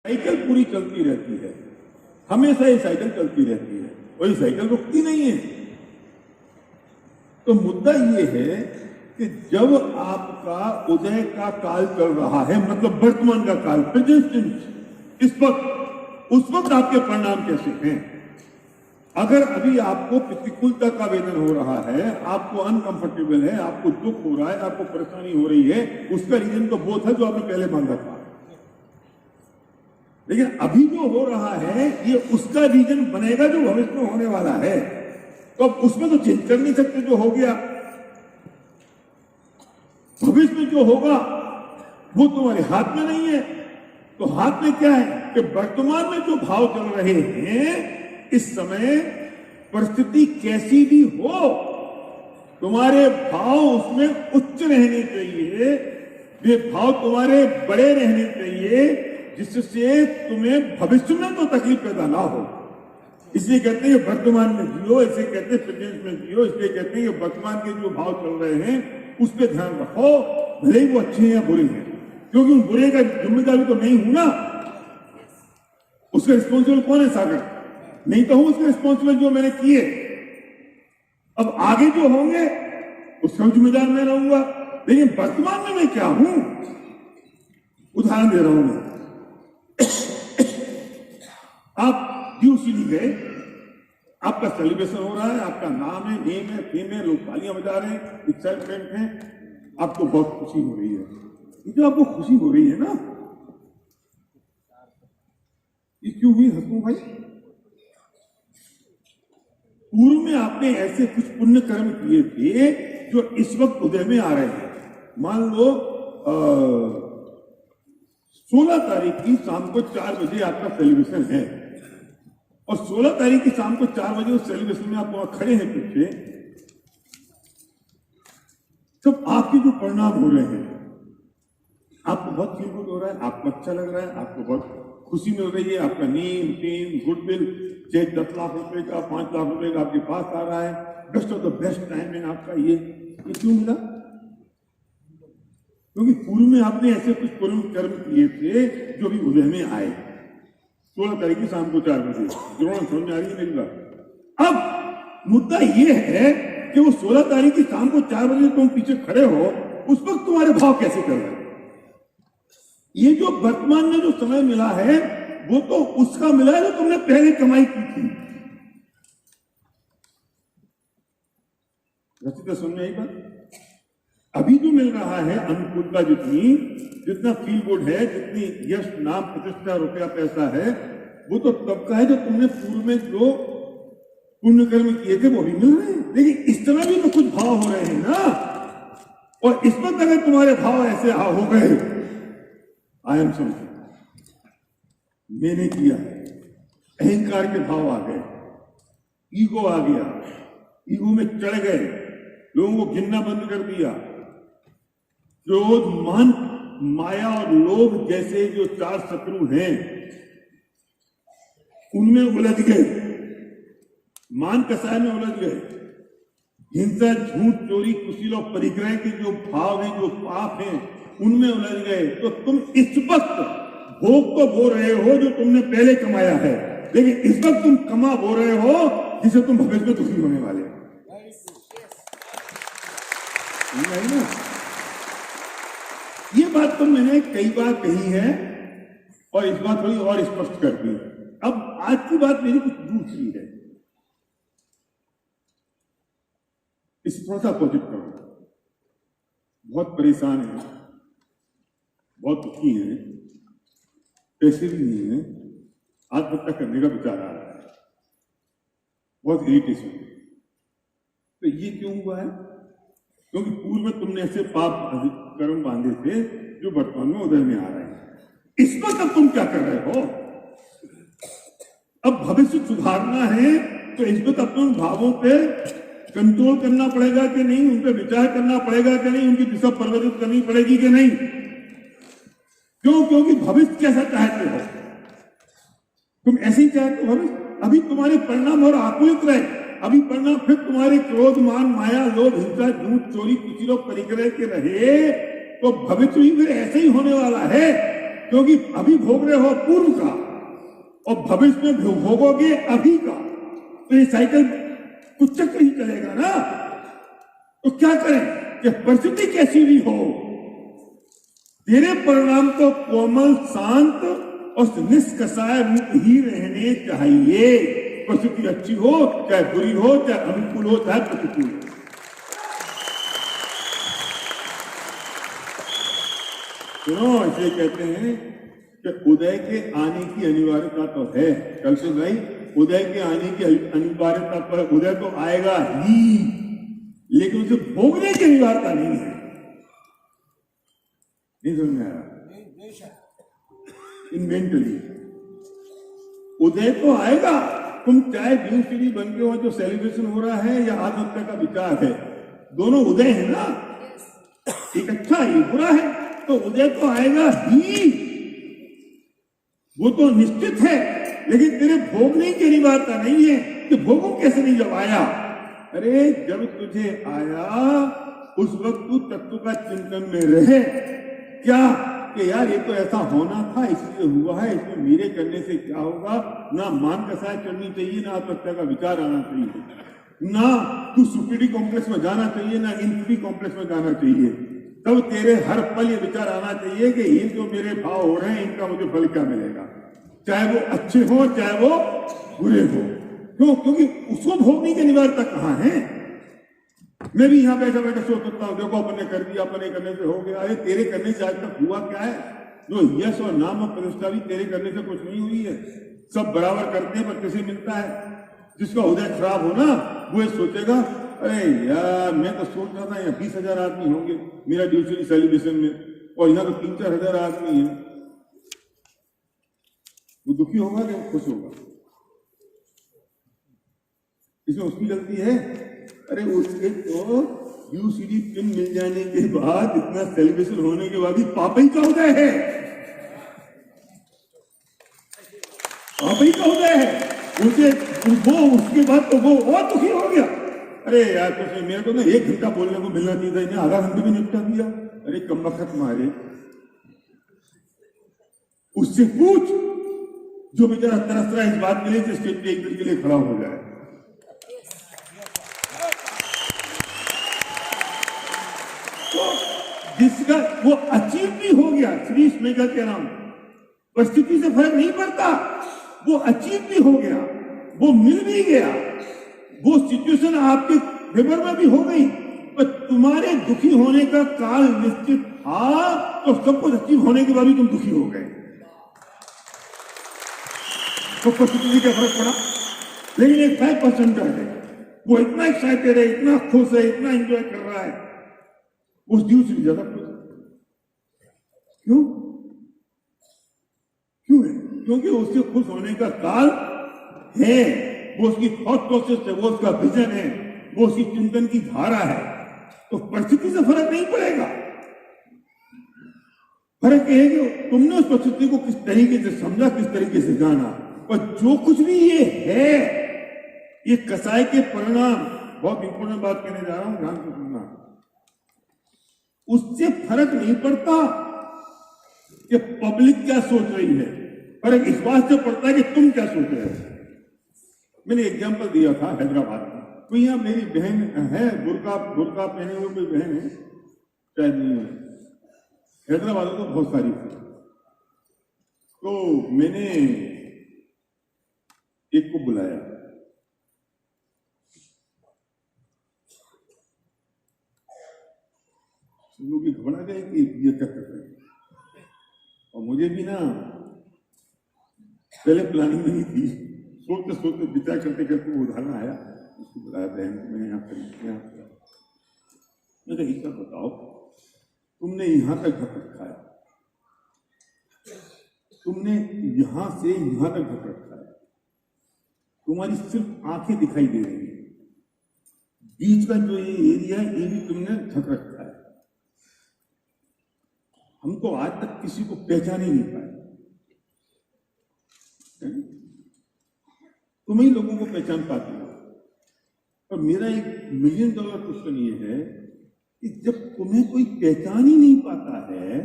Cycle पूरी चलती रहती है, हमेशा ये साइकिल चलती रहती है और ये साइकिल रुकती नहीं है। तो मुद्दा ये है कि जब आपका उदय का काल चल रहा है, मतलब वर्तमान का काल, प्रेजेंट टेंस, इस वक्त, उस वक्त आपके परिणाम कैसे हैं? अगर अभी आपको प्रतिकूलता का वेदन हो रहा है, आपको अनकंफर्टेबल है, आपको दुख हो रहा है, आपको परेशानी हो रही है, उसका रीजन तो वो था जो आपने पहले मांगा था। लेकिन अभी जो हो रहा है ये उसका रीजन बनेगा जो भविष्य में होने वाला है। तो अब उसमें तो चेंज कर नहीं सकते, जो हो गया। भविष्य में जो होगा वो तुम्हारे हाथ में नहीं है। तो हाथ में क्या है कि वर्तमान में जो भाव चल रहे हैं, इस समय परिस्थिति कैसी भी हो, तुम्हारे भाव उसमें उच्च रहने चाहिए, वे भाव तुम्हारे बड़े रहने चाहिए, जिससे तुम्हें भविष्य में तो तकलीफ पैदा ना हो। इसलिए कहते हैं वर्तमान में जियो, इसे कहते हैं प्रेजेंट में जियो, इसलिए कहते हैं वर्तमान के जो भाव चल रहे हैं उस पर ध्यान रखो, भले ही वो अच्छे हैं या बुरे हैं, क्योंकि उन बुरे का जिम्मेदारी तो नहीं हूं ना, उसका रिस्पॉन्सिबल कौन है? सागर नहीं तो हूं उसके रिस्पॉन्सिबल जो मैंने किए। अब आगे जो होंगे उसका जिम्मेदार मैं रहूंगा, लेकिन वर्तमान में मैं क्या हूं? उदाहरण दे रहा हूं मैं। आप ड्यूसिली गए, आपका सेलिब्रेशन हो रहा है, आपका नाम है, नेम है, फेम है, लोग तालियां बजा रहे हैं, एक्साइटमेंट है, आपको बहुत खुशी हो रही है। ये जो आपको खुशी हो रही है ना, ये क्यों हुई हंसू भाई? पूर्व में आपने ऐसे कुछ पुण्य कर्म किए थे जो इस वक्त उदय में आ रहे हैं। मान लो 16 तारीख की शाम को 4 बजे आपका सेलिब्रेशन है, और 16 तारीख की शाम को 4 बजे उस सेलिब्रेशन में आप वहां खड़े हैं पीछे, तब आपके जो परिणाम हो रहे हैं, आपको बहुत फील गुड हो रहा है, आपको अच्छा लग रहा है, आपको बहुत खुशी मिल रही है, आपका नेम, फेम, गुडविल, चाहे 10 लाख रुपए का, 5 लाख रुपए का आपके पास आ रहा है, best of the best time है आपका। ये क्यों मिला? क्योंकि पूर्व में आपने ऐसे कुछ पुण्य कर्म किए थे जो भी उदय में आए। 16 तारीख की शाम को 4 बजे, समझ में आ रही है मेरी बात? अब मुद्दा ये है कि वो 16 तारीख की शाम को 4 बजे तुम पीछे खड़े हो, उस वक्त तुम्हारे भाव कैसे कर रहे हैं? ये जो वर्तमान में जो समय मिला है वो तो उसका मिला है जो तुमने पहले कमाई की थी। रचिता समझ आई बात? अभी जो मिल रहा है अनुकूलता, जितना फील गुड है, जितनी यश, नाम, प्रतिष्ठा, रुपया, पैसा है, वो तो तब का है जो तुमने पूर्व में जो पुण्य कर्म किए थे वो भी मिल रहे हैं। लेकिन इस तरह भी तो कुछ भाव हो रहे हैं ना, और इस वक्त अगर तुम्हारे भाव ऐसे हो गए, आई एम समथिंग, मैंने किया, अहंकार के भाव आ गए, ईगो आ गया, ईगो में चढ़ गए, लोगों को गिनना बंद कर दिया, क्रोध, मान, माया और लोभ जैसे जो 4 शत्रु हैं उनमें उलझ गए, मान कसाय में उलझ गए, हिंसा, झूठ, चोरी, कुशील और परिग्रह के जो भाव हैं, जो पाप हैं, उनमें उलझ गए। तो तुम इस वक्त भोग तो बो रहे हो जो तुमने पहले कमाया है, लेकिन इस वक्त तुम कमा बो रहे हो जिसे तुम भविष्य में दुखी होने वाले हो। ना, ये बात तो मैंने कई बार कही है और इस बात थोड़ी और स्पष्ट कर दी। अब आज की बात मेरी कुछ दूसरी है, इसे थोड़ा सा अपोजिट करो। बहुत परेशान है, बहुत दुखी है, पैसे भी नहीं है, आत्महत्या करने का विचार आ रहा है, बहुत इरिटेशन है। तो ये क्यों हुआ है? क्योंकि पूर्व में तुमने ऐसे पाप कर्म बांधे थे जो वर्तमान में उदय में आ रहे हैं। इस वक्त अब तुम क्या कर रहे हो? अब भविष्य सुधारना है तो इस वक्त अपने भावों पे कंट्रोल करना पड़ेगा कि नहीं, उन पे विचार करना पड़ेगा कि नहीं, उनकी दिशा परिवर्तित करनी पड़ेगी कि नहीं। क्यों? क्योंकि भविष्य कैसा चाहते हो? तुम ऐसे ही चाहते हो भविष्य? अभी तुम्हारे परिणाम और आकुलित रहे, अभी परिणाम फिर तुम्हारे क्रोध, मान, माया, लोभ, हिंसा, झूठ, चोरी, कुशील और परिग्रह के रहे, तो भविष्य भी फिर ऐसे ही होने वाला है। क्योंकि अभी भोग रहे हो पूर्व का और भविष्य में भोगोगे अभी का, तो ये साइकिल कुछ चक्र ही चलेगा ना। तो क्या करें कि परिस्थिति कैसी भी हो, तेरे परिणाम तो कोमल शांत और निष्कषाय रूप ही रहने चाहिए। परिस्थिति अच्छी हो चाहे बुरी हो, चाहे अनुकूल हो चाहे प्रतिकूल हो। सुनो, इसे कहते हैं कि उदय के आने की अनिवार्यता तो है। कल से भाई उदय के आने की अनिवार्यता पर उदय तो आएगा ही, लेकिन उसे भोगने की अनिवार्यता नहीं है। नहीं समझ में आया? इन्वेंटरी उदय तो आएगा। तुम चाहे ड्यू सीडी बन के हो, जो सेलिब्रेशन हो रहा है, या आत्महत्या का विचार है, दोनों उदय है ना। एक अच्छा है, बुरा है, तो उदय तो आएगा ही, वो तो निश्चित है। लेकिन तेरे भोगने की अनिवार्यता नहीं है कि भोगों कैसे नहीं जब आया। अरे जब तुझे आया उस वक्त तू तत्व का चिंतन में रहे, क्या कि यार ये तो ऐसा होना था इसलिए हुआ है, इसमें मेरे करने से क्या होगा। ना मान कसाय चढ़नी चाहिए, ना आत्महत्या का विचार आना चाहिए, ना तू सुपीरिटी कॉम्प्लेक्स में जाना चाहिए, ना इन्फीरिटी कॉम्प्लेक्स में जाना चाहिए। तब तेरे हर पल ये विचार आना चाहिए कि ये जो मेरे भाव हो रहे हैं, इनका मुझे फल क्या मिलेगा, चाहे वो अच्छे हो चाहे वो बुरे हो। क्यों? क्योंकि उसको भोगने की अनिवार्यता कहाँ है। मैं भी यहाँ बैठा बैठा सोच सकता हूँ, देखो अपन ने कर दिया, अपने करने से हो गया। अरे तेरे करने से आज तक हुआ क्या है? जो यश और नाम और प्रतिष्ठा भी तेरे करने से कुछ नहीं हुई है। सब बराबर करते हैं, पर किसे मिलता है? जिसका उदय खराब हो ना, वो ये सोचेगा, अरे यार मैं तो सोच रहा था यहाँ 20,000 आदमी होंगे मेरा ड्यूटी सेलिब्रेशन में, और यहाँ तो 3-4 हजार आदमी है। वो दुखी होगा कि खुश होगा? इसमें उसकी गलती है? अरे उसके तो यूसीडी पिन मिल जाने के बाद, इतना सेलिब्रेशन होने के बाद भी पाप ही का उदय है, पाप ही का उदय है। उसे वो उसके बाद तो वो और दुखी हो गया। अरे यार कुछ मेरे को ना 1 घंटा बोलने को मिलना चाहिए था, इन्हें आधा घंटे भी निपटा दिया। अरे कम वक्त मारे, उससे पूछ जो बेचारा तरस रहा है इस बात के लिए कि स्टेज पे एक मिनट के लिए खड़ा हो जाए। तो जिसका वो अचीव भी हो गया, श्री इसमें का कह रहा हूं, परिस्थिति से फर्क नहीं पड़ता, वो अचीव भी हो गया, वो मिल भी गया, वो सिचुएशन आपके फेवर में भी हो गई, पर तुम्हारे दुखी होने का काल निश्चित था, तो सब कुछ अचीव होने के बाद भी तुम दुखी हो गए। तो परिस्थिति का फर्क पड़ा। लेकिन एक 5% है, वो इतना एक्साइटेड है, इतना खुश है, इतना एंजॉय कर रहा है, उस ड्यू से भी ज्यादा खुश है। क्यों? क्यों है? क्योंकि उसके खुश होने का काल है, वो उसकी थॉट प्रोसेस है, वो उसका विजन है, वो उसकी चिंतन की धारा है। तो परिस्थिति से फर्क नहीं पड़ेगा। फर्क है कि तुमने उस परिस्थिति को किस तरीके से समझा, किस तरीके से जाना। और जो कुछ भी ये है, ये कसाई के परिणाम, बहुत इंपोर्टेंट बात कहने जा रहा हूं, ध्यान से सुनना, उससे फर्क नहीं पड़ता कि पब्लिक क्या सोच रही है, फर्क इस बात से पड़ता है कि तुम क्या सोच रहे हो। मैंने एग्जांपल दिया था हैदराबाद में, कोई यहाँ मेरी बहन है, बुर्का पहने हुए कोई बहन है, शायद नहीं है, हैदराबाद में तो बहुत सारी थी। तो मैंने एक को बुलाया, लोग घबरा गए कि ये क्या कर रहे हैं, और मुझे भी ना पहले प्लानिंग नहीं थी, सोचते सोचते विचार करते करते वो उदाहरण आया, उसको बुलाया बहन को, मैंने यहाँ कर मैं कहा इसका बताओ, तुमने यहां तक धक रखा है, तुमने यहां से यहां तक धक रखा है, तुम्हारी सिर्फ आंखें दिखाई दे रही है, बीच का जो ये एरिया है ये भी तुमने ढक रखा है। हम तो आज तक किसी को पहचान ही नहीं पाए, तुम ही लोगों को पहचान पाते हो। पर मेरा एक $1 मिलियन क्वेश्चन ये है कि जब तुम्हें कोई पहचान ही नहीं पाता है,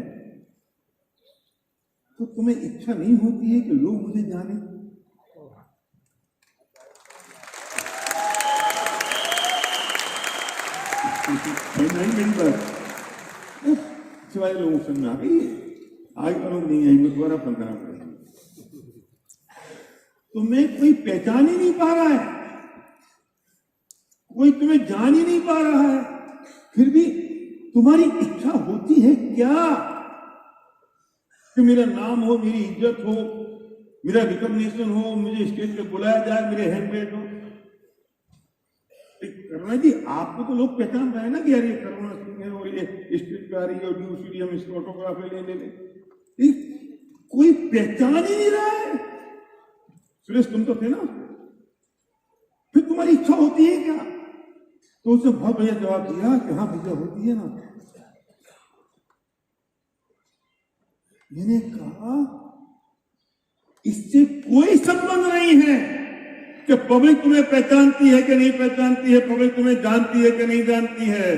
तो तुम्हें इच्छा नहीं होती है कि लोग मुझे जाने? नहीं मेरी बात सिवाय लोगों से आ गई है, आज लोग नहीं आई, मैं दोबारा पंद्रह पड़ेगी। तुम्हें कोई पहचान ही नहीं पा रहा है, कोई तुम्हें जान ही नहीं पा रहा है, फिर भी तुम्हारी इच्छा होती है क्या कि मेरा नाम हो, मेरी इज्जत हो, मेरा रिकॉग्निशन हो, मुझे स्टेज पे बुलाया जाए, मेरे हैंडमेड हो। करुणा जी, आपको तो लोग पहचान रहे हैं ना कि यार ये करुणा सिंह है और ये स्टेज पे आ रही है और यूसीडी हम इसको ऑटोग्राफ ले। कोई पहचान ही नहीं रहा है। सुरेश तुम तो थे ना, फिर तुम्हारी इच्छा होती है क्या? तो उसने बहुत बढ़िया जवाब दिया कि हाँ भैया होती है ना। मैंने कहा इससे कोई संबंध नहीं है कि पब्लिक तुम्हें पहचानती है कि नहीं पहचानती है, पब्लिक तुम्हें जानती है कि नहीं जानती है।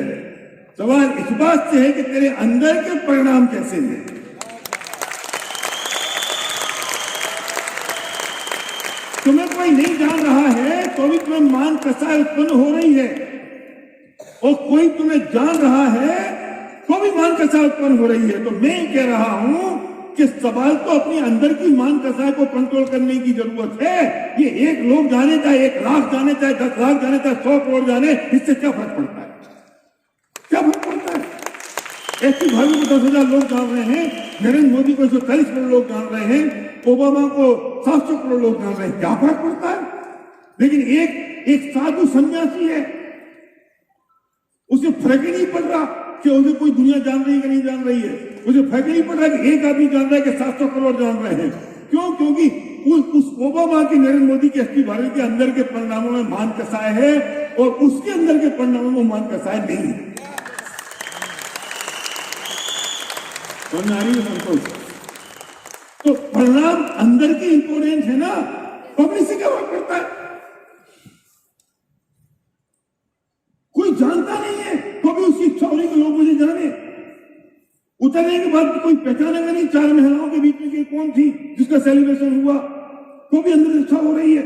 सवाल इस बात से है कि तेरे अंदर के परिणाम कैसे हैं। तुम्हें कोई नहीं जान रहा है तो भी तुम्हें मान कसाई उत्पन्न हो रही है, और कोई तुम्हें जान रहा है तो भी मान कसाई उत्पन्न हो रही है। तो मैं कह रहा हूं कि सवाल तो अपने अंदर की मान कसाई को कंट्रोल करने की जरूरत है। ये 1 लोग जाने, चाहे 1 लाख जाने, चाहे 10 लाख जाने, चाहे 100 करोड़ जाने, इससे क्या फर्क पड़ता है? क्या फर्क पड़ता है? ऐसी भाई को 10,000 लोग जान रहे हैं, नरेंद्र मोदी को 140 करोड़ लोग जान रहे हैं, ओबामा को 700 करोड़ लोग जान रहे हैं, क्या फर्क पड़ता है? लेकिन एक साधु सन्यासी है, उसे फर्क ही नहीं पड़ रहा कि उसे कोई दुनिया जान रही है कि नहीं जान रही है। उसे फर्क नहीं पड़ रहा कि एक आदमी जान रहा है कि 700 करोड़ जान रहे हैं। क्यों? क्योंकि उस ओबामा के, नरेंद्र मोदी के, एसपी भारत के अंदर के परिणामों में मान कसाय है और उसके अंदर के परिणामों में मान कसाय नहीं है। संतोष, तो परिणाम अंदर की इंपोर्टेंस है ना, पब्लिक से क्या फर्क पड़ता है? कोई जानता नहीं है तो भी उसकी इच्छा हो रही कि लोग मुझे जाने। उतरने के बाद कोई पहचानेगा नहीं 4 महिलाओं के बीच में कि कौन थी जिसका सेलिब्रेशन हुआ, तो भी अंदर इच्छा हो रही है।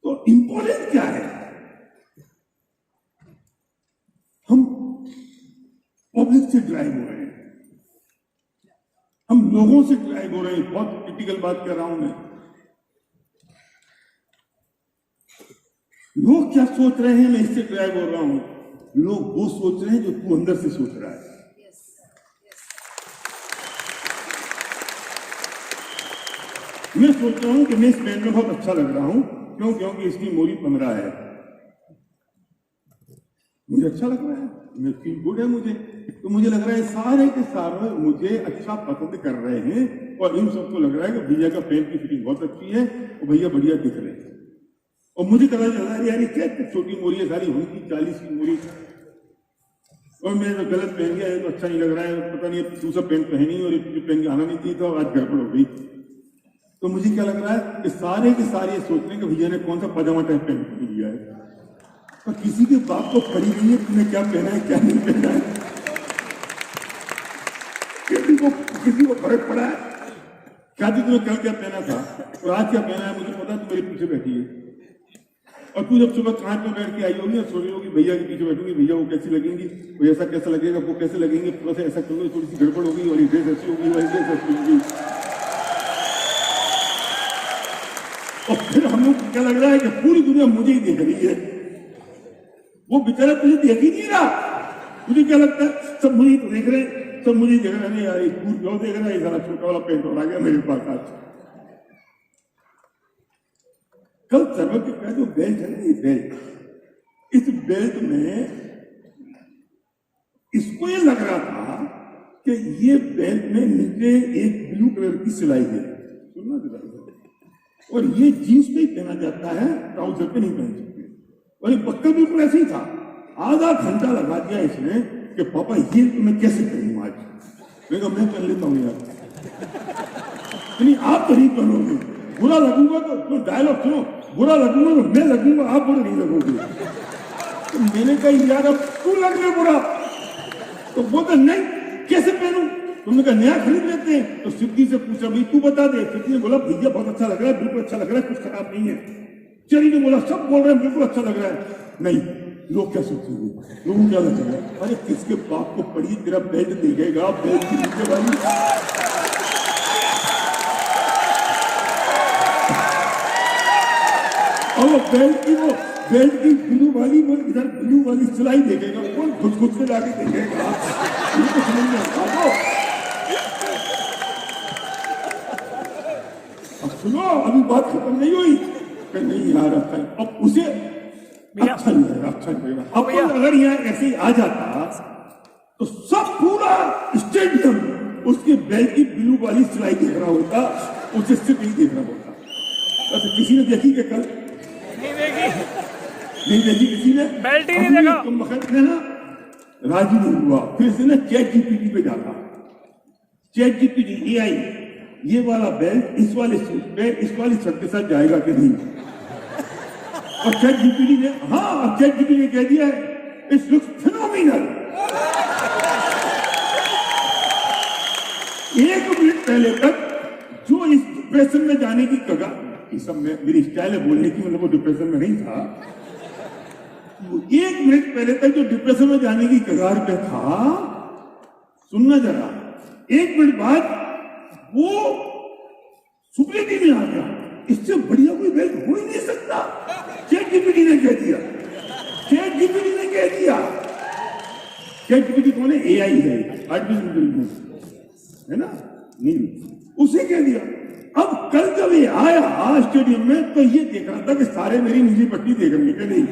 तो इंपॉर्टेंट क्या है? हम पब्लिक से ड्राइव हो रहे हैं, हम लोगों से ड्राइव हो रहे हैं। बहुत क्रिटिकल बात कर रहा हूं मैं। लोग क्या सोच रहे हैं, मैं इससे ड्राइव हो रहा हूं। लोग वो सोच रहे हैं जो तू अंदर से सोच रहा है। मैं सोच रहा हूं कि मैं इस बैंड में बहुत अच्छा लग रहा हूं। क्यों? क्योंकि इसकी मोरी 15 है, मुझे अच्छा लग रहा है, मैं फील गुड है मुझे। तो मुझे लग रहा है सारे के सारे मुझे अच्छा पसंद कर रहे हैं, और इन सबको लग रहा है कि भैया का पैंट की फिटिंग बहुत अच्छी है और भैया बढ़िया दिख रहे हैं। और मुझे पता चल रहा है यार ये क्या छोटी मोरी है, सारी होगी 40 की मोरी, और मैं तो गलत पहन गया है तो अच्छा नहीं लग रहा है। पता नहीं दूसरा पैंट पहनी और एक पहन के आना नहीं चाहिए था, और आज गड़बड़ हो गई। तो मुझे क्या लग रहा है कि सारे के सारे सोच रहे हैं कि भैया ने कौन सा पजामा टाइप पहन के लिया है। तो किसी के बाप को पड़ी नहीं है तुमने क्या पहना है क्या नहीं पहना है। किसी को फर्क पड़ा है क्या तुमने कल क्या पहना था और आज क्या पहना है? मुझे पता है, तू मेरे पीछे बैठी है, और तू जब सुबह कांच में बैठ के आई होगी और सोच रही होगी भैया के पीछे बैठूंगी, भैया वो कैसी लगेंगी, वो ऐसा कैसा लगेगा, वो कैसे लगेंगे, थोड़ा सा ऐसा करोगे, थोड़ी सी गड़बड़ होगी, वाली ड्रेस ऐसी होगी, वाली ड्रेस ऐसी होगी। और फिर हम लोग क्या लग रहा है कि पूरी दुनिया मुझे ही देख रही है। वो बेचारा तुझे देख ही नहीं रहा। तुझे क्या लगता है सब मुझे तो देख रहे हैं, सब मुझे देख रहे हैं। यार एक पूरी क्यों देख रहा है, सारा छोटा वाला पेंट आ गया मेरे पास आज। कल सर्वज्ञ का जो बेल्ट है ना, ये बेल्ट, इस बेल्ट में इसको ये लग रहा था कि ये बेल्ट में नीचे एक ब्लू कलर की सिलाई है, सुनना जरा, और ये जींस पे ही पहना जाता है, ट्राउजर पे नहीं पहन सकते। और ये पक्का बिल्कुल ऐसे ही था। आधा घंटा लगा दिया इसने कि पापा ये मैं कैसे पहनूं आज। मैं कहा मैं पहन लेता हूं यार। नहीं आप तो नहीं पहनोगे, बुरा लगूंगा तो डायलॉग सुनो, बुरा लगूंगा तो मैं लगूंगा, आप बुरा नहीं लगोगे। तो मैंने कहा यार अब तू लग रहे बुरा, तो बोलते नहीं कैसे पहनूं? तुमने कहा नया खरीद लेते हैं। तो सिद्धि से पूछा भाई तू बता दे। सिद्धि ने बोला भैया बहुत अच्छा लग रहा है, बिल्कुल अच्छा लग रहा है, कुछ खराब नहीं है। चरी ने बोला सब बोल रहे हैं बिल्कुल अच्छा लग रहा है। नहीं, लोग क्या सोचेंगे, लोगों क्या लगेगा, अरे किसके बाप को पड़ी तेरा बेल्ट देखेगा, बेल्ट की नीचे वाली और वो बेल्ट की ब्लू वाली, वो इधर ब्लू वाली सिलाई देखेगा, कौन खुद के जाके देखेगा? ये तो समझ में आता। अब सुनो, अभी बात खत्म नहीं हुई कि नहीं यार अच्छा, अब उसे अच्छा लगेगा। अब अगर यहाँ ऐसे ही आ जाता तो सब पूरा स्टेडियम उसके बेल्ट की ब्लू वाली सिलाई देख रहा होता, उसे सिर्फ नहीं देख रहा होता। तो किसी ने देखी क्या कल? नहीं देखी किसी ने, बेल्ट ही नहीं देखा। तुम वक्त में ना राजी नहीं हुआ, फिर से ना चैट जीपीटी पे जाता। चैट जीपीटी एआई ये वाला बेल्ट इस वाले सूट पे इस वाली शर्ट के साथ जाएगा कि नहीं? और चैट जीपीटी ने चैट जीपीटी ने कह दिया है इट्स लुक्स फिनोमिनल। 1 मिनट पहले तक जो इस डिप्रेशन में जाने की कगार, इस सब में मेरी स्टाइल है बोलने की, मतलब वो डिप्रेशन में नहीं था, 1 मिनट पहले तक जो डिप्रेशन में जाने की कगार पे था, सुनना जरा, 1 मिनट बाद वो सुप्रीति में आ गया। इससे बढ़िया कोई बेल्ट हो ही नहीं सकता। चैट जीपीटी ने कह दिया, चैट जीपीटी ने कह दिया। चैट जीपीटी कौन है? एआई है, आर्टिफिशियल इंटेलिजेंस है ना, नहीं, उसे कह दिया। अब कल जब ये आया स्टेडियम में तो ये देख रहा था कि सारे मेरी नीली पट्टी देख रहे हैं नहीं।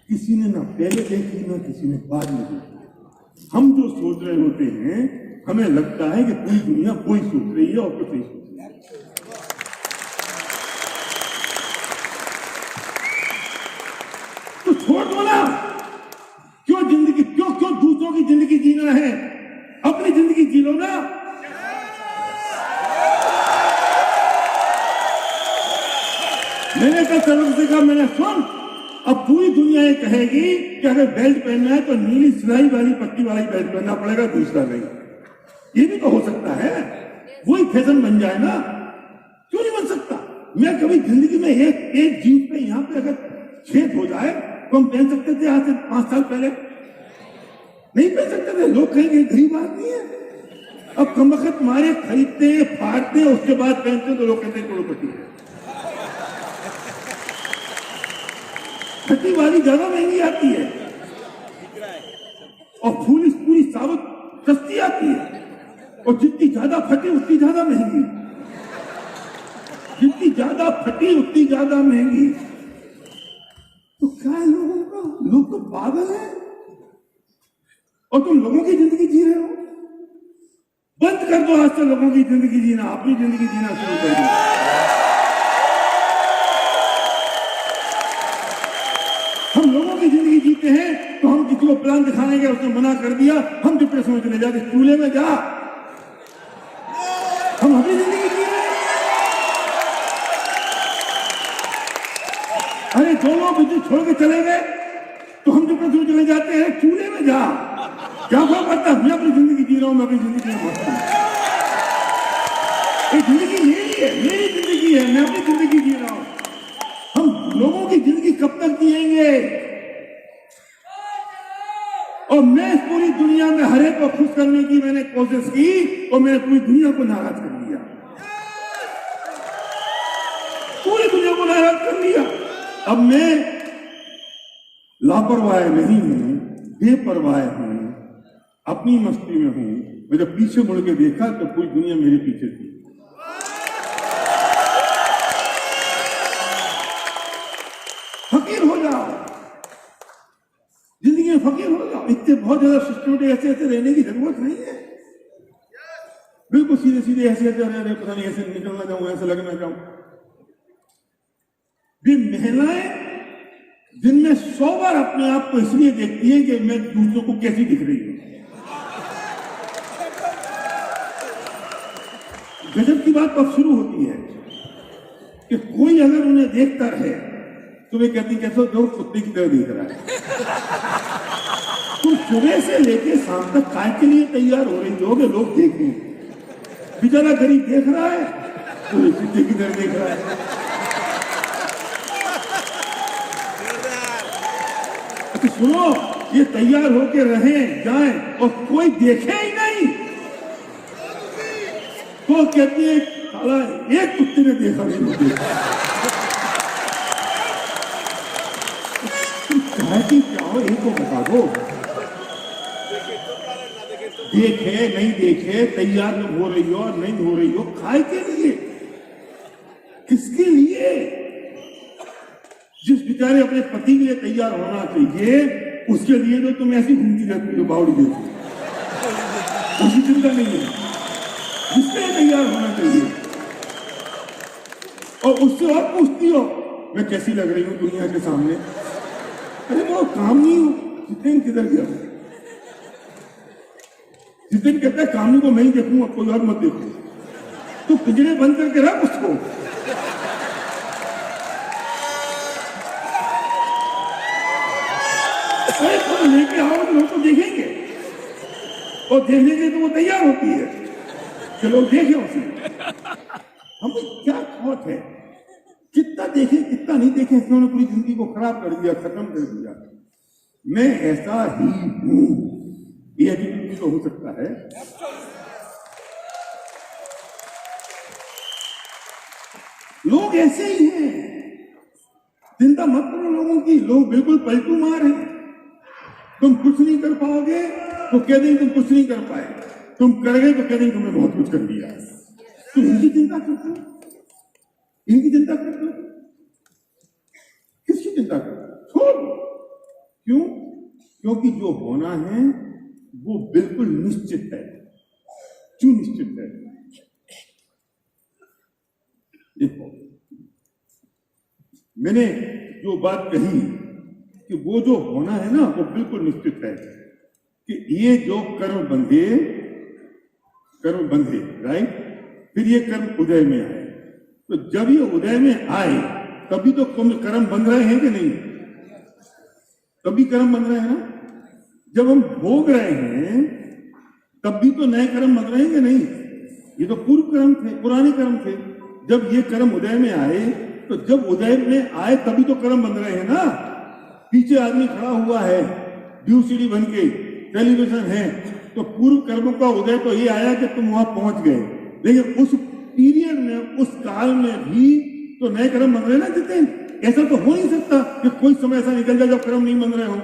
किसी ने ना पहले देखी ना किसी ने बाद में देखी। हम जो सोच रहे होते हैं हमें लगता है कि पूरी दुनिया कोई सोच रही है और कुछ नहीं सोच रही है। तो छोड़ दो ना, क्यों दूसरों की जिंदगी जीना है, अपनी जिंदगी जी लो ना। मैंने कल सबक से कहा, मैंने सुन, अब पूरी दुनिया ये कहेगी कि अगर बेल्ट पहनना है तो नीली सिलाई वाली पट्टी वाली बेल्ट पहनना पड़ेगा, दूसरा नहीं। ये भी तो हो सकता है, वही फैशन बन जाए ना, क्यों नहीं बन सकता? मैं कभी जिंदगी में एक जीन्स पे यहाँ पे अगर छेद हो जाए तो हम पहन सकते थे आज से 5 साल पहले? नहीं पहन सकते थे। लोग कहेंगे गरीब आदमी है। अब कमबख्त मारे खरीदते फाड़ते उसके बाद पहनते तो लोग कहते हैं करोड़पति है। फटी वाली ज्यादा महंगी आती है और पूरी साबुत सस्ती आती है, और जितनी ज्यादा फटी उतनी ज्यादा महंगी, जितनी ज्यादा फटी उतनी ज्यादा महंगी। तो क्या है लोगों का? लोग तो पागल हैं और तुम लोगों की जिंदगी जी रहे हो। बंद कर दो आज से लोगों की जिंदगी जीना, अपनी जिंदगी जीना शुरू कर दो। हम लोगों की जिंदगी जीते हैं तो हम किसी को प्लान दिखाने गए, उसने मना कर दिया, हम डिप्रेशन में चले जाते, चूल्हे में जा। हम अपनी जिंदगी जी रहे हैं। अरे दो लोग बिजनेस छोड़ के चले गए तो हम डिप्रेशन में चले जाते हैं, चूल्हे में जा। क्या फर्क पड़ता है? मैं अपनी जिंदगी जी रहा हूं, मैं अपनी जिंदगी में मस्त हूं। ये जिंदगी मेरी है, मेरी जिंदगी है, मैं अपनी जिंदगी जी रहा हूं। हम लोगों की जिंदगी कब तक जिएंगे? और मैं इस पूरी दुनिया में हर एक को खुश करने की मैंने कोशिश की और मैंने पूरी दुनिया को नाराज कर दिया, पूरी दुनिया को नाराज कर दिया। अब मैं लापरवाह नहीं हूं, बेपरवाह हूं, अपनी मस्ती में हूं। मैं जब पीछे मुड़ के देखा तो पूरी दुनिया मेरे पीछे थी। फकीर हो जाओ, जिंदगी में फकीर हो जाओ। इतने बहुत ज्यादा सिस्टमेटिक ऐसे रहने की जरूरत नहीं है। बिल्कुल सीधे सीधे ऐसे पता नहीं ऐसे निकलना चाहूं, ऐसे लगना चाहूं। भी महिलाएं दिन में 100 बार अपने आप को इसलिए देखती है कि मैं दूसरों को कैसी दिख रही हूं। गजब की बात अब शुरू होती है कि कोई अगर उन्हें देखता रहे तो वे कहती कैसे जो कुत्ते की तरह दिख रहा है। तुम सुबह से लेके शाम तक काय के लिए तैयार हो रही हो कि लोग देखें? बेचारा गरीब देख रहा है, तो सीधे किधर देख रहा है? तो सुनो, ये तैयार होके रहें जाएं और कोई देखे ही नहीं तो कहती है साला एक कुत्ते ने देखा नहीं मुझे। चाहती क्या हो एक को बता दो, देखे नहीं देखे, तैयार हो रही हो और नहीं हो रही हो, खाए के लिए, किसके लिए? जिस बेचारे अपने पति के लिए तैयार होना चाहिए उसके लिए तो तुम ऐसी घूमती रहती हो बावड़ी देती, उसकी चिंता नहीं है। जिसके तैयार होना चाहिए और उससे और पूछती हो मैं कैसी लग रही हूं दुनिया के सामने। अरे वो काम नहीं हो, जितेन किधर गया? जितेन कहता है कामनी को मैं ही देखूंगा, कोई और मत देखो, तो पिंजरे बंद करके रख उसको। अरे तो लेके आओ तो लोग तो देखेंगे और देखने के तो वो तैयार होती है कि लोग देखें उसे। हमें क्या थॉट है, कितना देखें कितना नहीं देखें, इसने पूरी जिंदगी को खराब कर दिया, खत्म कर दिया। मैं ऐसा ही हूं, ये एटीट्यूड भी तो हो सकता है। लोग ऐसे ही हैं, चिंता मत करो लोगों की, लोग बिल्कुल पलटू मार हैं। तुम कुछ नहीं कर पाओगे तो कह देंगे तुम कुछ नहीं कर पाए, तुम कर गए तो कह देंगे तुमने बहुत कुछ कर दिया। तो इनकी चिंता करते हो, इनकी चिंता करते हो, किसकी चिंता करते हो? छोड़ दो। क्यों? क्योंकि जो होना है वो बिल्कुल निश्चित है। क्यों निश्चित है? देखो, मैंने जो बात कही कि वो जो होना है ना वो बिल्कुल निश्चित है कि ये जो कर्म बंधे राइट, फिर ये कर्म उदय में आए। तो जब ये उदय में आए तभी तो कर्म बंध रहे हैं कि नहीं? तभी कर्म बंध रहे हैं ना। जब हम भोग रहे हैं तब भी तो नए कर्म बन रहे हैं कि नहीं? ये तो पूर्व कर्म थे, पुराने कर्म थे। जब ये कर्म उदय में आए तो जब उदय में आए तभी तो कर्म बन रहे हैं ना। पीछे आदमी खड़ा हुआ है ड्यूसीडी बन के, टेलीविजन है, तो पूर्व कर्मों का उदय तो ये आया कि तुम वहां पहुंच गए, लेकिन उस पीरियड में, उस काल में भी तो नए कर्म बन रहे ना जितेन। ऐसा तो हो नहीं सकता कि कोई समय ऐसा निकल जाए जब कर्म नहीं बन रहे हो।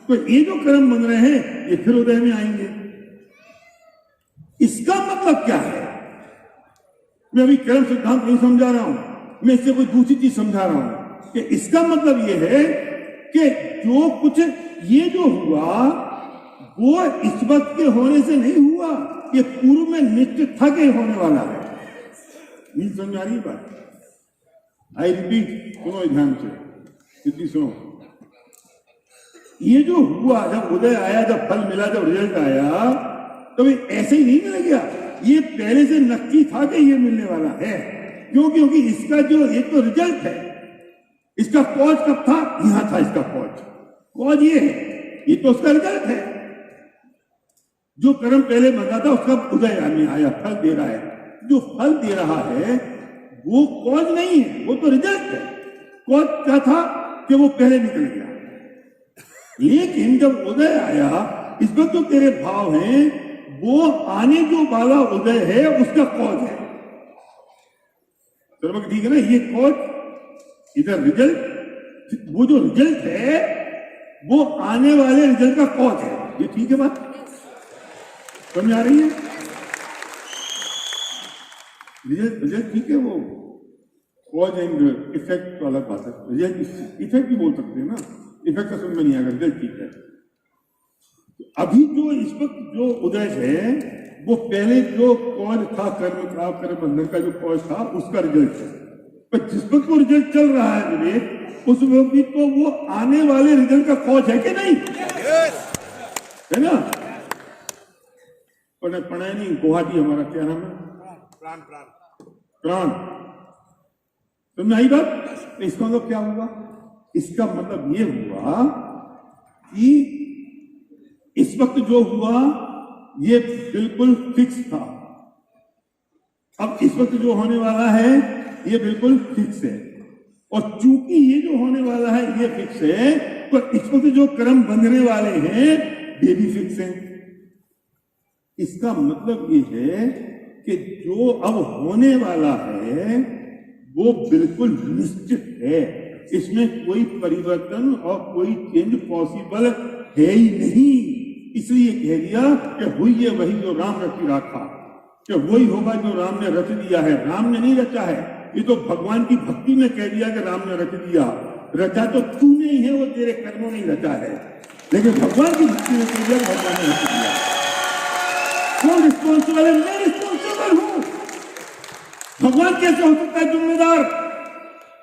तो ये जो कर्म बन रहे हैं ये फिर उदय में आएंगे। इसका मतलब क्या है? मैं अभी कर्म सिद्धांत नहीं समझा रहा हूं, मैं इससे कोई दूसरी चीज समझा रहा हूं कि इसका मतलब ये है कि जो कुछ ये जो हुआ वो इस वक्त के होने से नहीं हुआ, ये पूर्व में निश्चित था कि होने वाला है। नहीं समझ आ रही बात? आई रिपीट, सुनो ध्यान से, सिद्धि सुनो। ये जो हुआ, जब उदय आया, जब फल मिला, जब रिजल्ट आया, तो ऐसे ही नहीं मिल गया। ये पहले से नक्की था कि ये मिलने वाला है। क्यों? क्योंकि इसका जो एक तो रिजल्ट है, इसका कॉज कब था? यहां था इसका कॉज ये है, ये तो उसका रिजल्ट है। जो कर्म पहले बना था उसका उदय में आया, फल दे रहा है। जो फल दे रहा है वो कॉज नहीं है, वो तो रिजल्ट है। कॉज क्या था कि वो पहले निकल गया, लेकिन जब उदय आया, इस वक्त जो तेरे भाव हैं वो आने जो वाला उदय है उसका कॉज है। चलो ठीक है ना, ये कॉज इधर रिजल्ट, वो जो रिजल्ट है वो आने वाले रिजल्ट का कॉज है। ये ठीक है बात, समझ आ रही है? रिजल्ट ठीक है, वो कॉज एंड इफेक्ट वाला बात है। रिजल्ट इफेक्ट भी बोल सकते हैं ना, इफेक्ट का समझ में नहीं आएगा, रिजल्ट ठीक है। अभी जो इस वक्त जो उदय है वो पहले जो कॉज था, कर्म बंधन का जो कॉज था उसका रिजल्ट है। पर जिस वक्त वो रिजल्ट चल रहा है विवेक, उस वक्त भी तो वो आने वाले रिजल्ट का कॉज है कि नहीं? है ना? पढ़ाई नहीं, गुवाहाटी हमारा क्या नाम है? प्राण। तुमने आई बात? इसका मतलब क्या हुआ? इसका मतलब ये हुआ कि इस वक्त जो हुआ ये बिल्कुल फिक्स था, अब इस वक्त जो होने वाला है ये बिल्कुल फिक्स है, और चूंकि ये जो होने वाला है ये फिक्स है, तो इस वक्त जो कर्म बंधने वाले हैं ये भी फिक्स है। इसका मतलब ये है कि जो अब होने वाला है वो बिल्कुल निश्चित है, इसमें कोई परिवर्तन और कोई चेंज पॉसिबल है ही नहीं। इसलिए कह दिया कि हुई है वही जो राम रचि राखा, कि वही होगा जो राम ने रच दिया है। राम ने नहीं रचा है, ये तो भगवान की भक्ति में कह दिया कि राम ने रच दिया। रचा तो तूने ही है, वो तेरे कर्मों ने रचा है, लेकिन भगवान की भक्ति में कह दिया भगवान ने रच दिया। कौन रिस्पॉन्सिबल है? मैं रिस्पॉन्सिबल हूं। भगवान कैसे हो सकता है जिम्मेदार?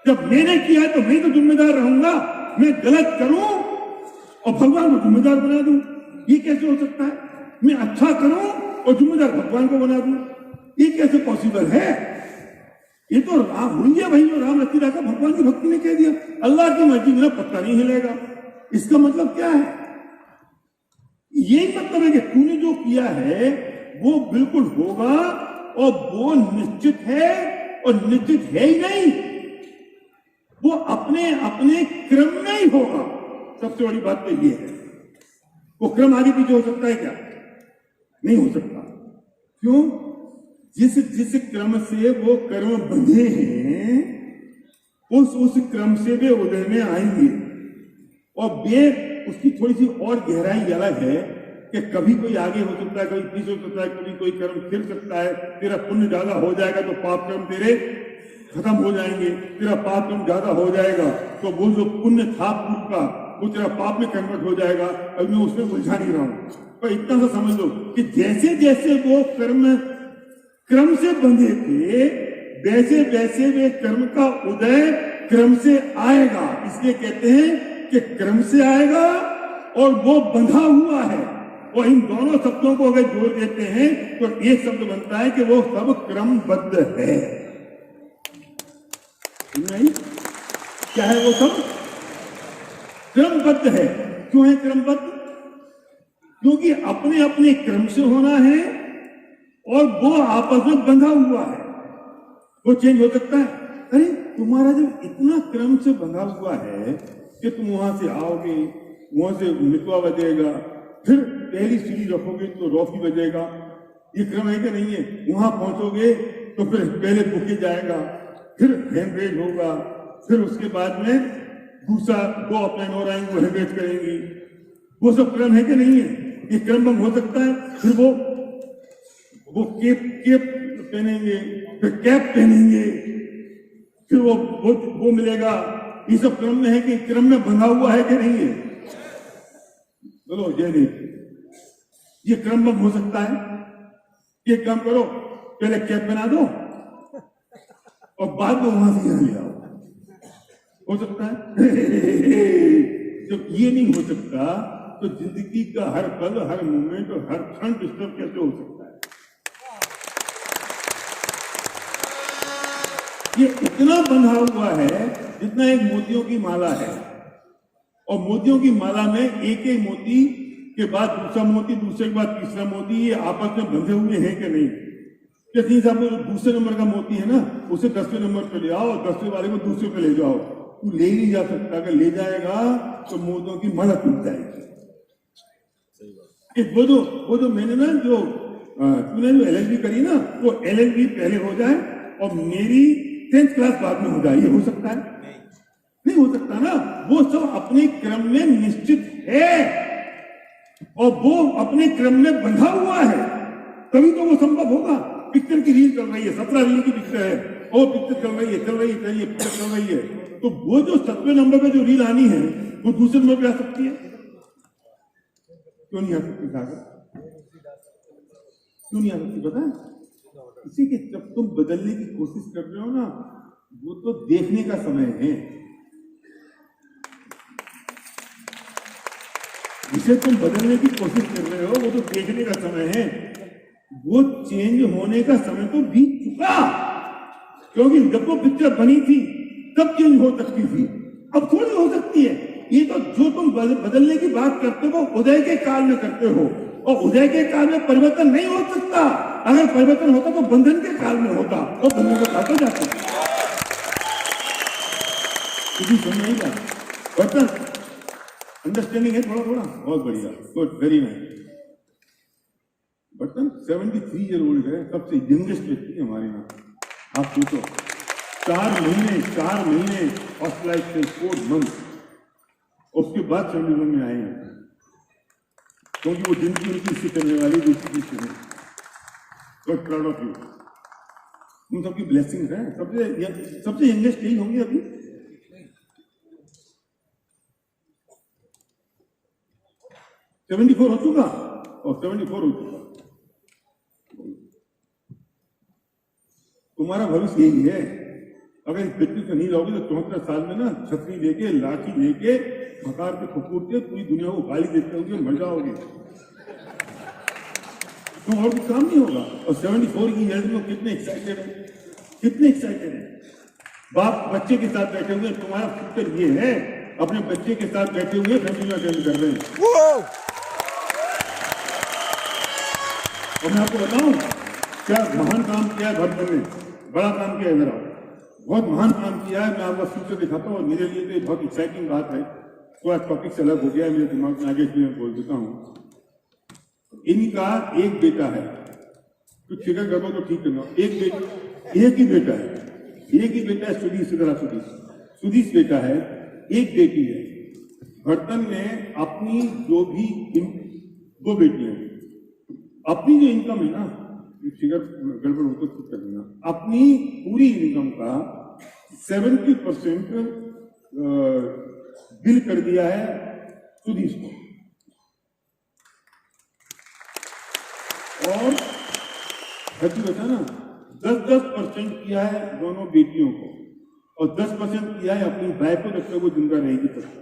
जब मैंने किया है तो मैं तो जिम्मेदार रहूंगा। मैं गलत करूं और भगवान को जिम्मेदार बना दूं, ये कैसे हो सकता है? मैं अच्छा करूं और जिम्मेदार भगवान को बना दूं, ये कैसे पॉसिबल है? ये तो राम हुई है भाई, राम रचि राखा, भगवान की भक्ति ने कह दिया। अल्लाह की मर्जी मेरा पत्ता नहीं हिलेगा। इसका मतलब क्या है? यही मतलब है कि तूने जो किया है वो बिल्कुल होगा, और वो निश्चित है, और निश्चित है ही नहीं, वो अपने अपने क्रम में ही होगा। सबसे बड़ी बात तो ये है, वो क्रम आगे पीछे हो सकता है क्या? नहीं हो सकता। क्यों? जिस जिस क्रम से वो कर्म बंधे हैं उस क्रम से वे उदय में आएंगे, और वे उसकी थोड़ी सी और गहराई अलग है कि कभी कोई आगे हो सकता है, कभी पीछे हो सकता है, कभी कोई कर्म फिर सकता है। तेरा पुण्य ज्यादा हो जाएगा तो पाप कर्म तेरे खत्म हो जाएंगे, तेरा पाप कर्म ज्यादा हो जाएगा तो वो जो पुण्य था पूर्व का वो तेरा पाप में कन्वर्ट हो जाएगा। अब मैं उसमें उलझा नहीं रहा हूं, पर इतना सा समझ लो कि जैसे जैसे वो कर्म क्रम से बंधे थे वैसे वैसे वे कर्म का उदय क्रम से आएगा। इसलिए कहते हैं कि क्रम से आएगा और वो बंधा हुआ है, और इन दोनों शब्दों को अगर जोड़ देते हैं तो एक शब्द बनता है कि वो सब क्रमबद्ध है। नहीं, क्या है वो सब? क्रमबद्ध है। क्यों है क्रमबद्ध? क्योंकि अपने अपने क्रम से होना है और वो आपस में बंधा हुआ है। वो चेंज हो सकता है? अरे तुम्हारा जब इतना क्रम से बंधा हुआ है कि तुम वहां से आओगे, वहां से मितवा बजेगा, फिर पहली सीढ़ी रखोगे तो रॉकी बजेगा, ये क्रम है कि नहीं है? वहां पहुंचोगे तो फिर पहले बुके जाएगा, फिर हैंडरेज होगा, फिर उसके बाद में दूसरा 2 अपलाइन और आएंगे, वो हैंडरेज करेंगी। वो सब क्रम है कि नहीं है? ये क्रम बंद हो सकता है। फिर वो केप पहनेंगे, फिर कैप पहनेंगे, फिर वो मिलेगा। ये सब क्रम में है कि क्रम में बंधा हुआ है कि नहीं है? बोलो जय देव। ये क्रम में हो सकता है? ये काम करो, पहले कैप पहना दो और बाद में वहां से यहां ले आओ। हो सकता है? जब ये नहीं हो सकता तो जिंदगी का हर पल, हर मोमेंट और हर क्षण डिस्टर्ब कैसे हो सकता है? ये इतना बंधा हुआ है जितना एक मोतियों की माला है, और मोतियों की माला में एक एक मोती के बाद दूसरा मोती, दूसरे के बाद तीसरा मोती, ये आपस में बंधे हुए हैं कि नहीं? जैसे साहब दूसरे नंबर का मोती है ना, उसे 10वें नंबर पे ले आओ, 10वें वाले को दूसरे पे ले जाओ। तू ले नहीं जा सकता, अगर ले जाएगा तो मोतियों की माला टूट जाएगी। वो जो मैंने ना जो तूने जो LLB करी ना, वो LLB पहले हो जाए और मेरी 10th क्लास बाद में हो जाए, ये हो सकता है? नहीं हो सकता ना। वो सब अपने क्रम में निश्चित है और वो अपने क्रम में बंधा हुआ है, तभी तो वो संभव होगा। पिक्चर की रील चल रही है, 17 रील की पिक्चर है, और पिक्चर चल रही है, पिक्चर चल रही है, तो वो जो 7वें नंबर पे जो रील आनी है वो दूसरे नंबर पे आ सकती है? क्यों नहीं आ सकती? क्यों नहीं आ सकती? पता है? इसी के जब तुम बदलने की कोशिश कर रहे हो ना, वो तो देखने का समय है। जिसे तुम बदलने की कोशिश कर रहे हो वो तो देखने का समय है। वो चेंज होने का समय तो बीत चुका, क्योंकि जब वो पिक्चर बनी थी तब चेंज हो सकती थी, अब थोड़ी हो सकती है। ये तो जो तुम बदलने की बात करते हो उदय के काल में करते हो, और उदय के काल में परिवर्तन नहीं हो सकता। अगर परिवर्तन होता तो बंधन के काल में होता, और बंधन को खाते जाते। समझ नहीं बर्तन अंडरस्टैंडिंग है थोड़ा थोड़ा, बहुत बढ़िया, गुड, वेरी नाइस। बर्तन 73 ईयर ओल्ड है, सबसे यंगेस्ट व्यक्ति है हमारे यहाँ। आप सोचो 4 महीने हॉस्पिटलाइज 4 मंथ, उसके बाद चंडीगढ़ में आए हैं, क्योंकि वो जिनकी उनकी इससे करने वाली दूसरी चीज है। गॉड प्राउड ऑफ यू, उन सबकी ब्लेसिंग है। सबसे यंगेस्ट यही होंगे अभी। और 74 हो चुका। तुम्हारा भविष्य यही है। अगर इस व्यक्ति से नहीं रहोगे तो 74 साल में ना छतरी लेके, लाठी लेके, मकार के फूकते पूरी दुनिया को गाली देते होंगे, मर जाओगे। तुम और कुछ काम नहीं होगा। और 74 की एज में कितने एक्साइटेड है। बाप बच्चे के साथ बैठे हुए, तुम्हारा फ्यूचर ये है, अपने बच्चे के साथ बैठे हुए फैमिली में अटेंड कर रहे हैं। और मैं आपको बताऊं क्या महान काम किया है भरत ने, बड़ा काम किया है, जरा बहुत महान काम किया है। मैं आपको फ्यूचर दिखाता हूँ, और मेरे लिए तो बहुत एक्साइटिंग बात है। थोड़ा टॉपिक से अलग हो गया है मेरे दिमाग में, आगे मैं बोल देता हूँ। इनका एक बेटा है, कुछ फिगर करो तो ठीक करना। एक ही बेटा है सुधीश बेटा है, एक बेटी है। भरतन ने अपनी जो भी 2 बेटियां, अपनी जो इनकम है ना, फिगर गड़बड़ हो तो खुद कर देना, अपनी पूरी इनकम का 70% बिल कर दिया है सुधीश को, और सच बता ना 10% किया है दोनों बेटियों को, और 10% किया है अपनी भाई को, जब तक वो जिंदा रहेगी तब तक।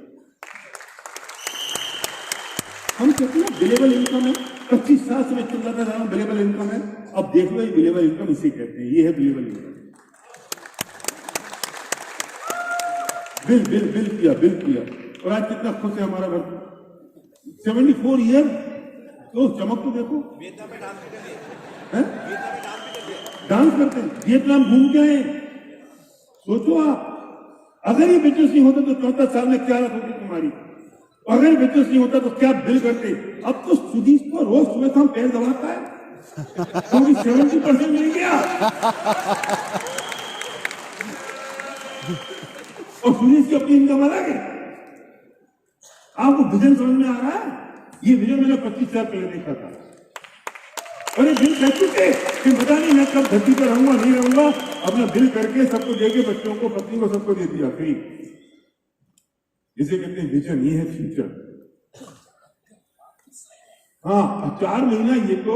हम कहते हैं बिलेबल इनकम है, 25 साल से मैं चिल्लाता जा रहा हूं बिलेबल इनकम है। अब देख लो ये बिलेबल इनकम इसे कहते हैं, ये है बिलेबल इनकम। बिल किया, और आज कितना खुश है हमारा भरत। 74 ईयर, तो चमक तो देखो। डांस करते हैं, वियतनाम घूम के आए। सोचो आप, अगर ये बिजनेस नहीं होता तो 14 साल में क्या हालत होती तुम्हारी, अगर बिजनेस नहीं होता तो क्या बिल करते। अब तो सुधीश को रोज सुबह शाम पैर दबाता है, क्योंकि 70% मिल गया, और सुधीश की अपनी इनकम अलग है। आपको विजन समझ में आ रहा है? ये विजन मैंने 25 साल पहले देखा था, और ये बिल कह चुके कि पता नहीं मैं कब धरती पर रहूंगा नहीं रहूंगा। अपना बिल करके सबको देके, बच्चों को, पत्नी को, सबको दे दिया फ्री। इसे कहते हैं विजन, ये है फ्यूचर। हाँ, 4 महीना ये तो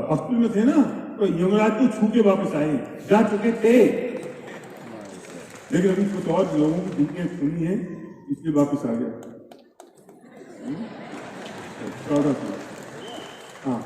हॉस्पिटल में थे ना, तो यमराज को छू के वापस आए, जा चुके थे, लेकिन अभी कुछ और लोगों की दुनिया सुनी है, इसलिए वापस आ गया। हाँ,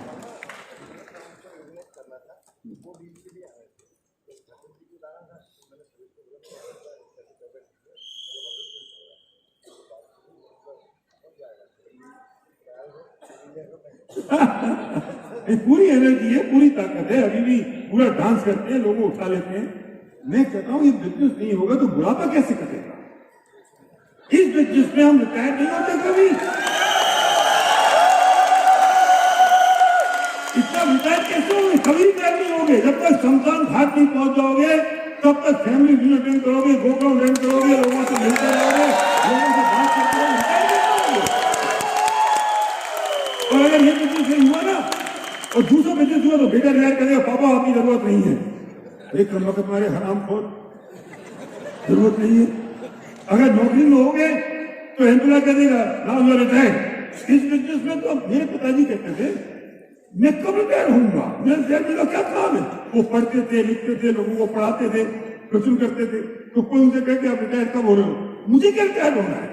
पूरी एनर्जी है, पूरी ताकत है, अभी भी पूरा डांस करते हैं, लोगों उठा लेते हैं। मैं कहता हूं ये बिजनेस नहीं होगा तो बुढ़ापा कैसे कटेगा? इस बिजनेस में हम रिटायर नहीं होते कभी। इतना रिटायर कैसे होंगे? कभी रिटायर नहीं होंगे। जब तक शमशान घाट नहीं पहुंच जाओगे तब तक फैमिली भी अटेंड करोगे, गोकुल अटेंड करोगे, लोगों से मिलते रहोगे, लोगों से बात करते रहोगे, रिटायर नहीं होंगे। और अगर ये बिजनेस नहीं हुआ ना, और दूसरा बिजनेस हुआ तो बेटा रिटायर करेगा, पापा आपकी जरूरत नहीं है। एक नंबर तुम्हारे हरामखोर, जरूरत नहीं है। अगर नौकरी में हो गए तो एम्प्लॉय करेगा नाउ यू आर रिटायर्ड। इस बिजनेस में तो मेरे पिताजी कहते थे मैं कब रिटायर होऊंगा, मेरे रिटायर का क्या काम है। वो पढ़ते थे, लिखते थे, लोगों को पढ़ाते थे, प्रचुर करते थे। तो कोई उनसे कहते आप रिटायर कब हो रहे हो? मुझे क्या रिटायर होना है,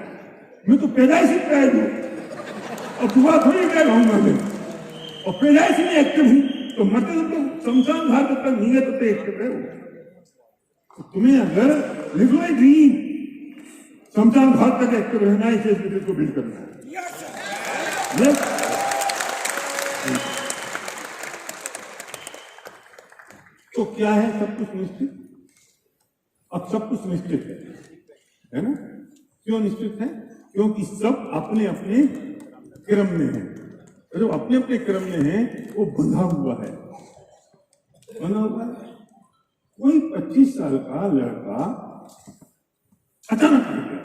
मैं तो पैदाइश ही रिटायर हूँ, और दोबारा थोड़ी रिटायर होऊंगा मैं, और पैदाइश में एक्टिव हूँ। तो मरते तो शमशान घाट तक नहीं है तो एक्टिव है। तुम्हें अगर लिव माय ड्रीम, शमशान घाट तक एक्टिव रहना है, इसे स्पिरिट को बिल्ड करना है। तो क्या है, सब कुछ निश्चित। अब सब कुछ निश्चित है ना? क्यों निश्चित है? क्योंकि सब अपने अपने क्रम में है। जो अपने अपने क्रम में है वो बंधा हुआ है, बंधा हुआ है। कोई 25 साल का लड़का अचानक मर गया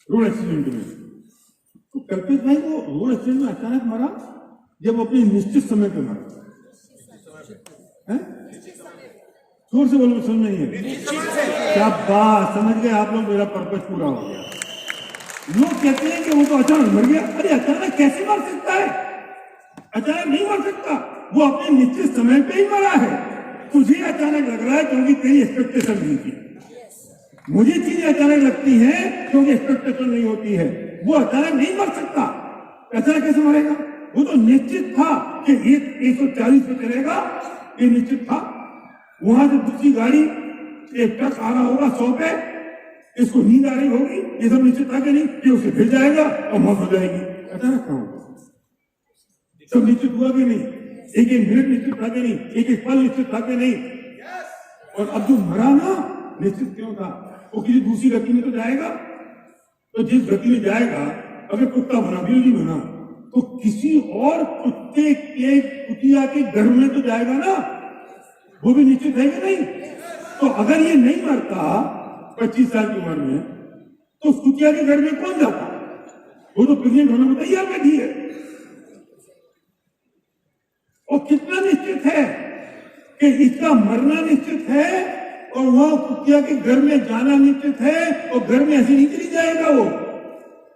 रोड एक्सीडेंट में, तो कल्पेश भाई वो रोड एक्सीडेंट में अचानक मरा जब अपने निश्चित समय पे मरा है? जोर से बोलो, समझ नहीं है क्या बात? समझ गए आप लोग, मेरा पर्पस पूरा हो गया। लोग कहते हैं कि वो तो अचानक मर गया। अरे अचानक कैसे मर सकता है? अचानक नहीं मर सकता, वो अपने निश्चित समय पे ही मरा है। तुझे अचानक लग रहा है क्योंकि तेरी एक्सपेक्टेशन नहीं थी। मुझे चीजें अचानक लगती हैं क्योंकि एक्सपेक्टेशन नहीं होती है। वो अचानक नहीं मर सकता। अचानक कैसे मरेगा? वो तो निश्चित था कि 140 पे चलेगा, ये निश्चित था। वहां से दूसरी गाड़ी, एक ट्रक आ रहा होगा 100 पे, इसको नींद आ रही होगी, ये सब निश्चित था कि नहीं कि उसे गिर जाएगा और मौत हो जाएगी। अचानक कहां होगा? सब निश्चित हुआ कि नहीं? एक एक मिनट निश्चित था कि नहीं? एक एक पल निश्चित था कि नहीं? और अब जो मरा ना, निश्चित क्यों था? वो किसी दूसरी गति में तो जाएगा। तो जिस गति में जाएगा, अगर कुत्ता बना, बिल्ली बना, तो किसी और कुत्ते के कुतिया के घर में तो जाएगा ना, वो भी निश्चित है कि नहीं? तो अगर ये नहीं मरता 25 साल की उम्र में, तो उस कुतिया के घर में कौन जाता? वो तो प्रेग्नेंट होने में तैयार बैठी है। और कितना निश्चित है कि इसका मरना निश्चित है और वह कुतिया के घर में जाना निश्चित है, और घर में ऐसे नहीं चली जाएगा वो।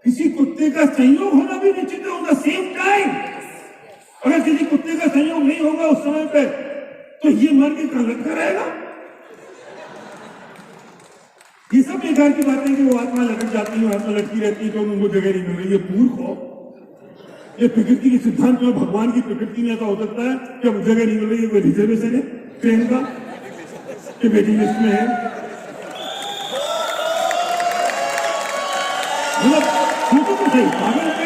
किसी कुत्ते का संयोग होना भी निश्चित है, ऑन द सेम टाइम। अगर किसी कुत्ते का संयोग नहीं होगा उस समय पे, तो ये मर के कहां लटका रहेगा? ये सब बेकार की बातें कि वो आत्मा लटक जाती है, आत्मा लटकी रहती है, तो उनको जगह नहीं मिल रही है। मूर्ख हो, ये प्रकृति के सिद्धांत में, भगवान की प्रकृति में ऐसा हो सकता है कि अब जगह नहीं मिल रही है, कोई रिजर्वेशन है ट्रेन का कि वेटिंग लिस्ट में है। मतलब सोचो तो सही, पागल पे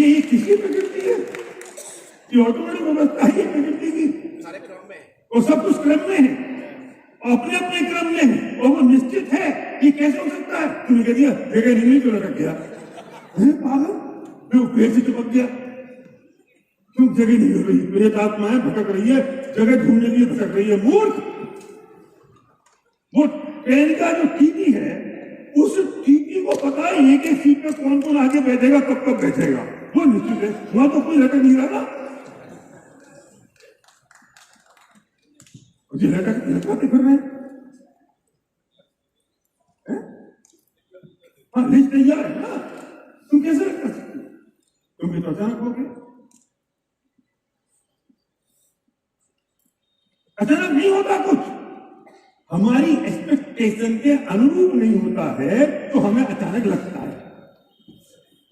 ये किसकी प्रकृति है? ये ऑटोमेटिक व्यवस्था है प्रकृति की, सारे क्रम में, और सब कुछ क्रम में है, अपने अपने क्रम में है, और वो निश्चित है। ये कैसे हो सकता है? तूने कह दिया जगह नहीं मिली तो लटक गया, पागल, मैं पेड़ से चिपक गया, क्यों जगह नहीं मिल रही? प्रेत आत्माएं भटक रही है, जगह ढूंढने के लिए भटक रही है। मूर्ख, वो ट्रेन का जो टीटी है, उस टीटी को पता है एक एक सीट पे कौन कौन आगे बैठेगा, कब कब बैठेगा, वो निश्चित है। वहां तो कोई लटक नहीं रहा, मुझे लटकाते फिर रहे हैं। हाँ, लिस्ट तैयार है ना, तुम कैसे लटका सकते हो? तुम तो अचानक हो गए। अचानक नहीं होता कुछ, हमारी एक्सपेक्टेशन के अनुरूप नहीं होता है तो हमें अचानक लगता है।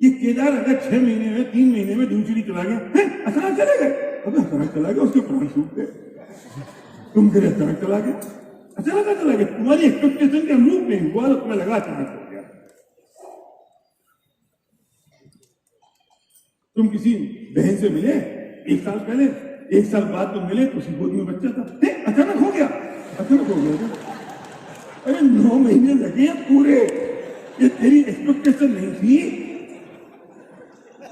ये केदार अगर 6 महीने में, 3 महीने में दूसरी चला गया, अचानक चले गए, अगर अचानक चला गया, उसके प्राण सूख गए, तुम फिर अचानक चला गया, अचानक चला गया, तुम्हारी एक्सपेक्टेशन के अनुरूप नहीं हुआ तो तुम्हें लगा अचानक हो गया। तुम किसी बहन से मिले 1 साल पहले, 1 साल बाद तुम मिले तो उसकी गोद में बच्चा था, अचानक हो गया, अचानक हो गया। अरे 9 महीने लगे पूरे, ये तेरी एक्सपेक्टेशन नहीं थी।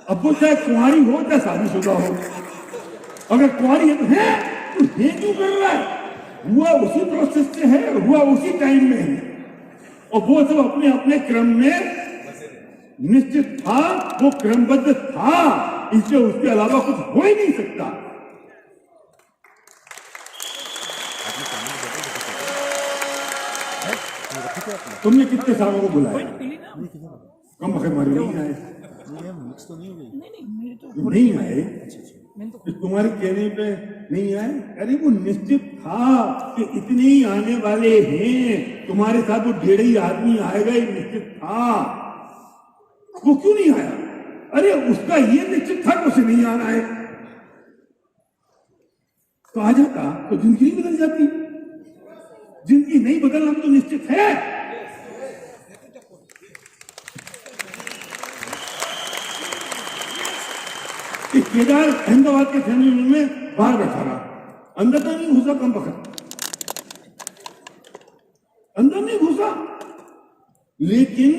अब वो चाहे कुंवारी हो चाहे शादीशुदा हो, अगर कुंवारी है तो है, तो ये क्यों कर रहा है? हुआ उसी प्रोसेस से है, हुआ उसी टाइम में है, और वो सब अपने अपने क्रम में निश्चित था, वो क्रमबद्ध था, इससे उसके अलावा कुछ हो ही नहीं सकता। तुमने कितने सालों को बुलाया? कम अगर हमारे नहीं आए, नहीं आए, तुम्हारे कहने पे नहीं आए। अरे वो निश्चित था कि इतने ही आने वाले हैं, तुम्हारे साथ वो 1.5 आदमी आएगा, ये निश्चित था। वो क्यों नहीं आया? अरे उसका ये निश्चित था कि उसे नहीं आना है, तो आ जाता तो जिंदगी बदल जाती। जिंदगी नहीं बदलना तो निश्चित है। इस केदार अहमदाबाद के फैमिली में बाहर बैठा रहा, अंदर तो नहीं घुसा, कम वक्त अंदर नहीं घुसा, लेकिन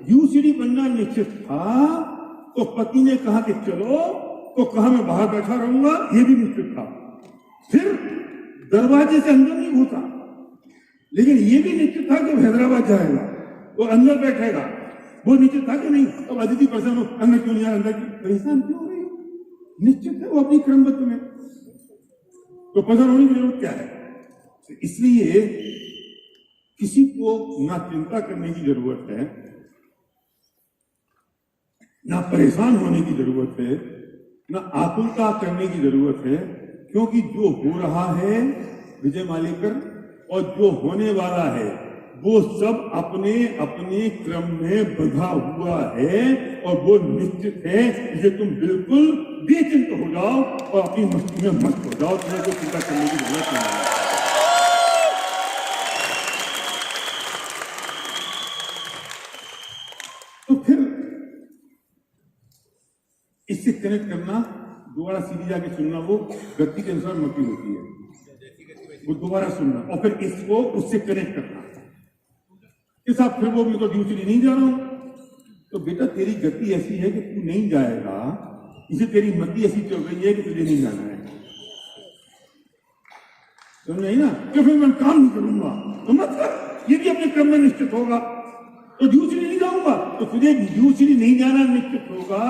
यूसीडी बनना निश्चित था। तो पति ने कहा कि चलो, तो कहा मैं बाहर बैठा रहूंगा, ये भी निश्चित था। फिर दरवाजे से अंदर नहीं घुसा, लेकिन ये भी निश्चित था कि हैदराबाद जाएगा, वो अंदर बैठेगा, वो निश्चित था कि नहीं। अब अदिति परेशान हो, अंदर क्यों नहीं आ, अंदर परेशान क्यों हो रही हो? निश्चित है वो अपनी क्रमबद्ध में, तो परेशान होने की जरूरत क्या है? तो इसलिए किसी को ना चिंता करने की जरूरत है, ना परेशान होने की जरूरत है, ना आकुलता करने की जरूरत है, क्योंकि जो हो रहा है विजय मालेकर और जो होने वाला है वो सब अपने अपने क्रम में बंधा हुआ है और वो निश्चित है। इसे तुम बिल्कुल बेचिंत हो जाओ और अपनी मस्ती में मस्त हो जाओ, तुम्हें कोई चिंता करने की जरूरत नहीं है। तो फिर इससे कनेक्ट करना, दोबारा सीधी जाके सुनना, वो गति के अनुसार मति होती है, वो दोबारा सुनना और फिर इसको उससे कनेक्ट करना कि साहब फिर वो मैं तो ड्यूटी नहीं जा रहा हूं, तो बेटा तेरी गति ऐसी है कि तू नहीं जाएगा, इसे तेरी मति ऐसी चल रही है कि तुझे नहीं जाना है, समझ नहीं ना? तो फिर मैं काम नहीं करूंगा, तो मत कर, ये भी अपने क्रम में निश्चित होगा। तो ड्यूटी नहीं जाऊंगा, तो तुझे ड्यूटी नहीं जाना निश्चित होगा,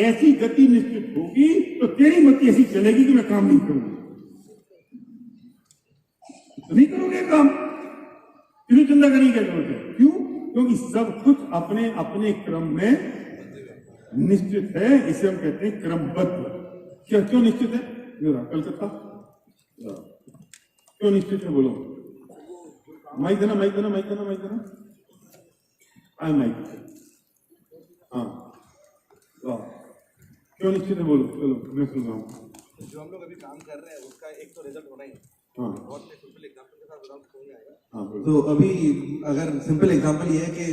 ऐसी गति निश्चित होगी, तो तेरी मति ऐसी चलेगी कि मैं काम नहीं करूंगा, तो नहीं करोगे काम, क्यों चिंता करने की जरूरत है? क्यों? क्योंकि सब कुछ अपने अपने क्रम में निश्चित है, इसे हम कहते हैं क्रमबद्ध। क्या क्यों निश्चित है? कलकत्ता क्यों निश्चित है? बोलो, माइक देना, माइक देना, माइक देना, माइक देना, आई माइक, हाँ क्यों निश्चित है? बोलो, चलो मैं सुन रहा हूँ। जो हम लोग अभी काम कर रहे हैं उसका एक तो रिजल्ट होना ही है। हाँ, और मैं सिंपल एग्जांपल के साथ बताऊं तो नहीं आएगा। हाँ, तो अभी अगर सिंपल एग्जांपल ये है कि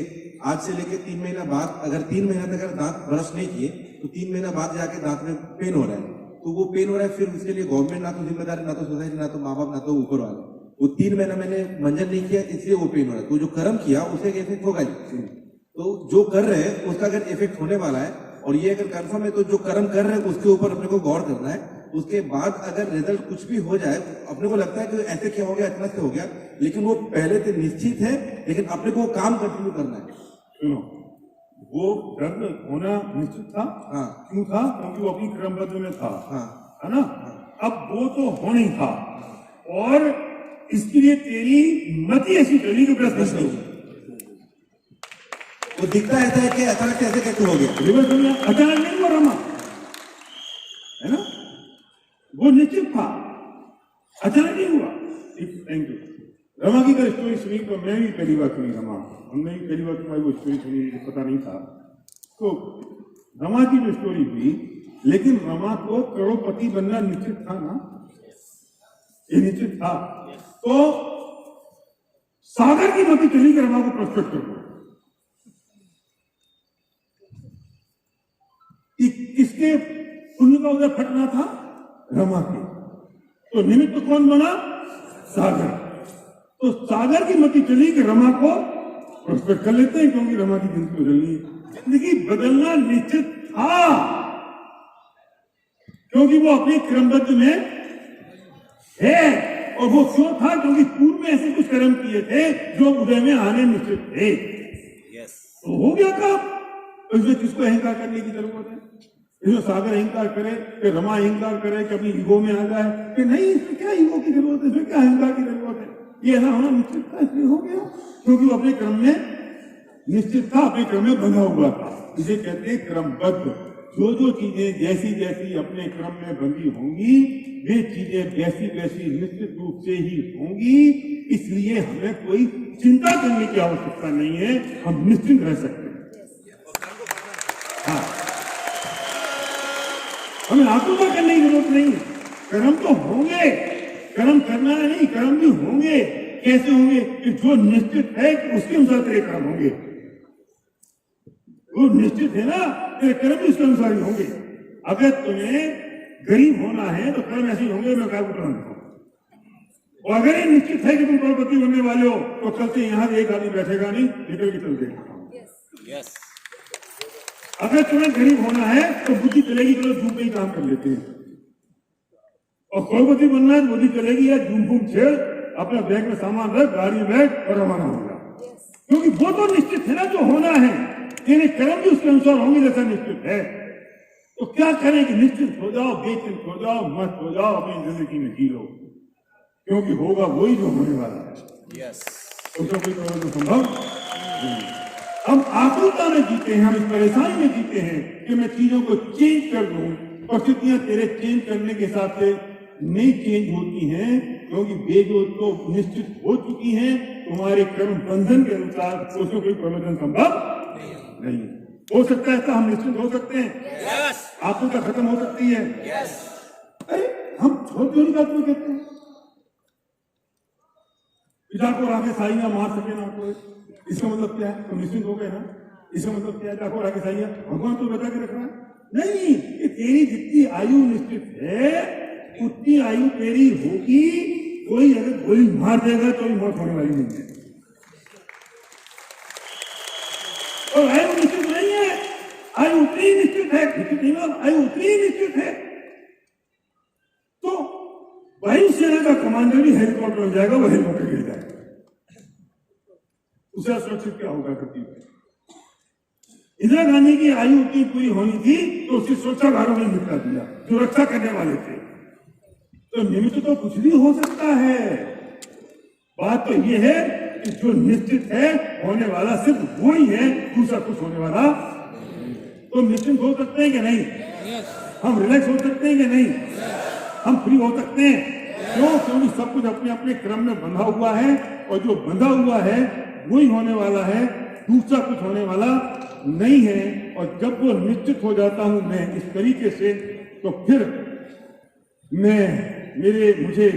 आज से लेके 3 महीना बाद, अगर 3 महीना तक अगर दांत ब्रश नहीं किए तो 3 महीना बाद जाके दांत में पेन हो रहा है, तो वो पेन हो रहा है, फिर उसके लिए गवर्नमेंट ना तो जिम्मेदार, ना तो सोसाइटी, ना तो माँ बाप, ना तो ऊपर वाले। वो 3 महीना मैंने मंजन नहीं किया इसलिए वो पेन हो रहा है, तो जो कर्म किया उसे एक इफेक्ट होगा ही। तो जो कर रहे हैं उसका अगर इफेक्ट होने वाला है, और ये अगर कंफर्म है, तो जो कर्म कर रहे हैं उसके ऊपर अपने को गौर करना है। उसके बाद अगर रिजल्ट कुछ भी हो जाए, अपने को लगता है कि ऐसे क्या हो गया, इतना से हो गया, लेकिन वो पहले से निश्चित है, लेकिन अपने को काम कंटिन्यू करना है। सुनो, वो दर्द होना निश्चित था। हाँ, क्यों था? क्योंकि वो अपनी क्रमबद्ध में था। हाँ, है ना? अब वो तो होना ही था, और इसके लिए तेरी मति ऐसी चली कि प्रश्न नहीं। वो दिखता ऐसा है कि अचानक से ऐसे कैसे हो गया, रिवर्स हो गया, अचानक नहीं हुआ रमा, है ना? वो निश्चित था, अचानक नहीं हुआ। Thank you. रमा की अगर स्टोरी सुनी तो मैं भी पहली बार सुनी, रमा हमने भी पहली बार तुम्हारी वो स्टोरी सुनी, मुझे पता नहीं था। तो रमा की जो स्टोरी हुई, लेकिन रमा को करोड़पति बनना निश्चित था ना, ये निश्चित था। तो सागर की मति चली कि रमा को प्रस्पेक्ट करो, किसके पुण्य का उधर फटना था? रमा के। तो निमित्त कौन बना? सागर। तो सागर की मति चली कि रमा को प्रोस्पेक्ट कर लेते हैं, क्योंकि रमा की जिंदगी बदलनी है। जिंदगी बदलना निश्चित था, क्योंकि वो अपने क्रमबद्ध में है। और वो क्यों था? क्योंकि पूर्व में ऐसे कुछ कर्म किए थे जो उदय में आने निश्चित थे। तो हो गया काम। तो इसमें किसको अहंकार करने की जरूरत है? इसमें सागर अहंकार करे कि रमा अहंकार करे कि अपनी ईगो में आ जाए कि नहीं, इसमें क्या ईगो की जरूरत है, इसमें क्या अहंकार की जरूरत है? ये ऐसा होना निश्चित था, इसलिए हो गया, क्योंकि वो अपने क्रम में निश्चित था, अपने क्रम में बंधा हुआ था। इसे कहते हैं क्रमबद्ध। जो जो चीजें जैसी जैसी अपने क्रम में बंधी होंगी, वे चीजें वैसी वैसी निश्चित रूप से ही होंगी। इसलिए हमें कोई चिंता करने की आवश्यकता नहीं है, हम निश्चिंत रह सकते हैं। हाँ, हमें आकुलता करने की जरूरत नहीं है। कर्म तो होंगे, कर्म करना है नहीं, कर्म भी होंगे। कैसे होंगे कि जो निश्चित है कि उसके अनुसार तेरे कर्म होंगे। वो निश्चित है ना, तेरे कर्म भी उसके अनुसार ही होंगे। अगर तुम्हें गरीब होना है तो कर्म ऐसे ही होंगे, मैं क्या बताऊं। और अगर ये निश्चित है कि तुम करोड़पति बनने वाले हो तो कल से यहां एक आदमी बैठेगा नहीं, निकल के चल देगा। अगर तुम्हें गरीब होना है तो बुद्धि चलेगी, चलो जूम में ही काम कर लेते हैं। और करोड़पति बनना है तो बुद्धि चलेगी, या जूम फूम छेड़, अपना बैग में सामान रख, गाड़ी में बैठ और रवाना होगा। क्योंकि वो तो निश्चित है ना जो होना है, तेरे कर्म भी उसके अनुसार होंगे जैसा निश्चित है। तो क्या करें कि निश्चित हो जाओ, बेचिंत हो जाओ, मस्त हो जाओ, अपनी जिंदगी में जी लो, क्योंकि होगा वही जो होने वाला है। उसका कोई तो संभव नहीं। हम आकुलता में जीते हैं, हम इस परेशानी में जीते हैं कि मैं चीजों को चेंज कर दूं, और स्थितियां तेरे चेंज करने के हिसाब से नहीं चेंज होती हैं, क्योंकि वे जो तो निश्चित हो चुकी हैं तुम्हारे कर्म बंधन के अनुसार, उसमें कोई परिवर्तन संभव नहीं। हो सकता है हम निश्चित हो सकते हैं, आकुलता खत्म हो सकती है। अरे हम छोटी छोटी बात को कहते हैं, पिता को राके साइया मार सके ना कोई, इसका मतलब क्या है? तुम निश्चित हो गए ना? इसका मतलब क्या है? पिता को राके साइया भगवान तो बता के रख रहा है नहीं, कि तेरी जितनी आयु निश्चित है उतनी आयु तेरी होगी। कोई अगर गोली मार देगा तो भी मौत होने वाली नहीं है, और आयु निश्चित नहीं है। आयु उतनी निश्चित है, आयु उतनी निश्चित है। तो वायुसेना का कमांडर भी हेलीकॉप्टर हो जाएगा, वो हेलीकॉप्टर गिर जाएगा, उसे सुरक्षित क्या होगा? करती इंदिरा गांधी की आयु की पूरी होनी थी तो उसकी सुरक्षा गार्डों ने निपटा दिया जो रक्षा करने वाले थे। तो निमित्त तो कुछ भी हो सकता है, बात तो ये है कि जो निश्चित है होने वाला सिर्फ वो ही है, दूसरा कुछ होने वाला। तो निश्चित हो सकते हैं कि नहीं? हम रिलैक्स हो सकते हैं कि नहीं? हम फ्री हो सकते हैं? क्यों? क्योंकि सब कुछ अपने अपने क्रम में बंधा हुआ है, और जो बंधा हुआ है वही होने वाला है, दूसरा कुछ होने वाला नहीं है। और जब वो निश्चित हो जाता हूं मैं इस तरीके से, तो फिर मुझे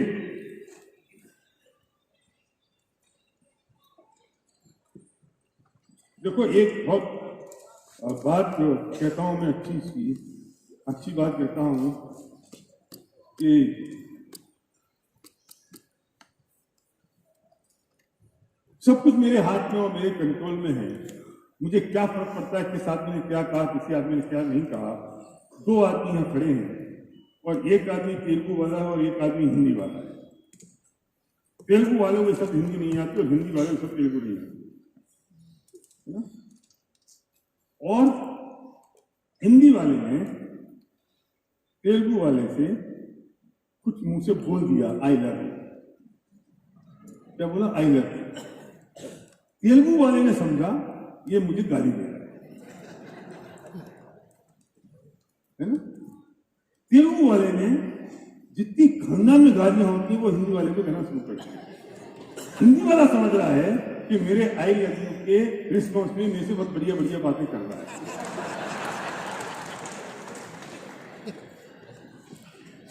देखो, एक बहुत बात कहता हूं मैं, अच्छी बात कहता हूं कि सब कुछ मेरे हाथ में और मेरे कंट्रोल में है। मुझे क्या फर्क पड़ता है किस आदमी ने क्या कहा, किसी आदमी ने क्या नहीं कहा। दो आदमी यहाँ खड़े हैं, और एक आदमी तेलुगु वाला है और एक आदमी हिंदी वाला है। तेलुगु वालों को सब हिंदी नहीं आती, और हिंदी वालों को सब तेलुगु नहीं आती, है ना? और हिंदी वाले ने तेलुगु वाले से कुछ मुंह से बोल दिया, आई लव यू। क्या बोला? I love you. तेलुगु वाले ने समझा ये मुझे गाली दे रहा है ना? तेलुगु वाले ने जितनी खानदान में गालियां होती है वो हिंदी वाले को कहना शुरू कर दिया। हिंदी वाला समझ रहा है कि मेरे आई लव यू के रिस्पॉन्स में मेरे से बहुत बढ़िया बढ़िया बातें कर रहा है।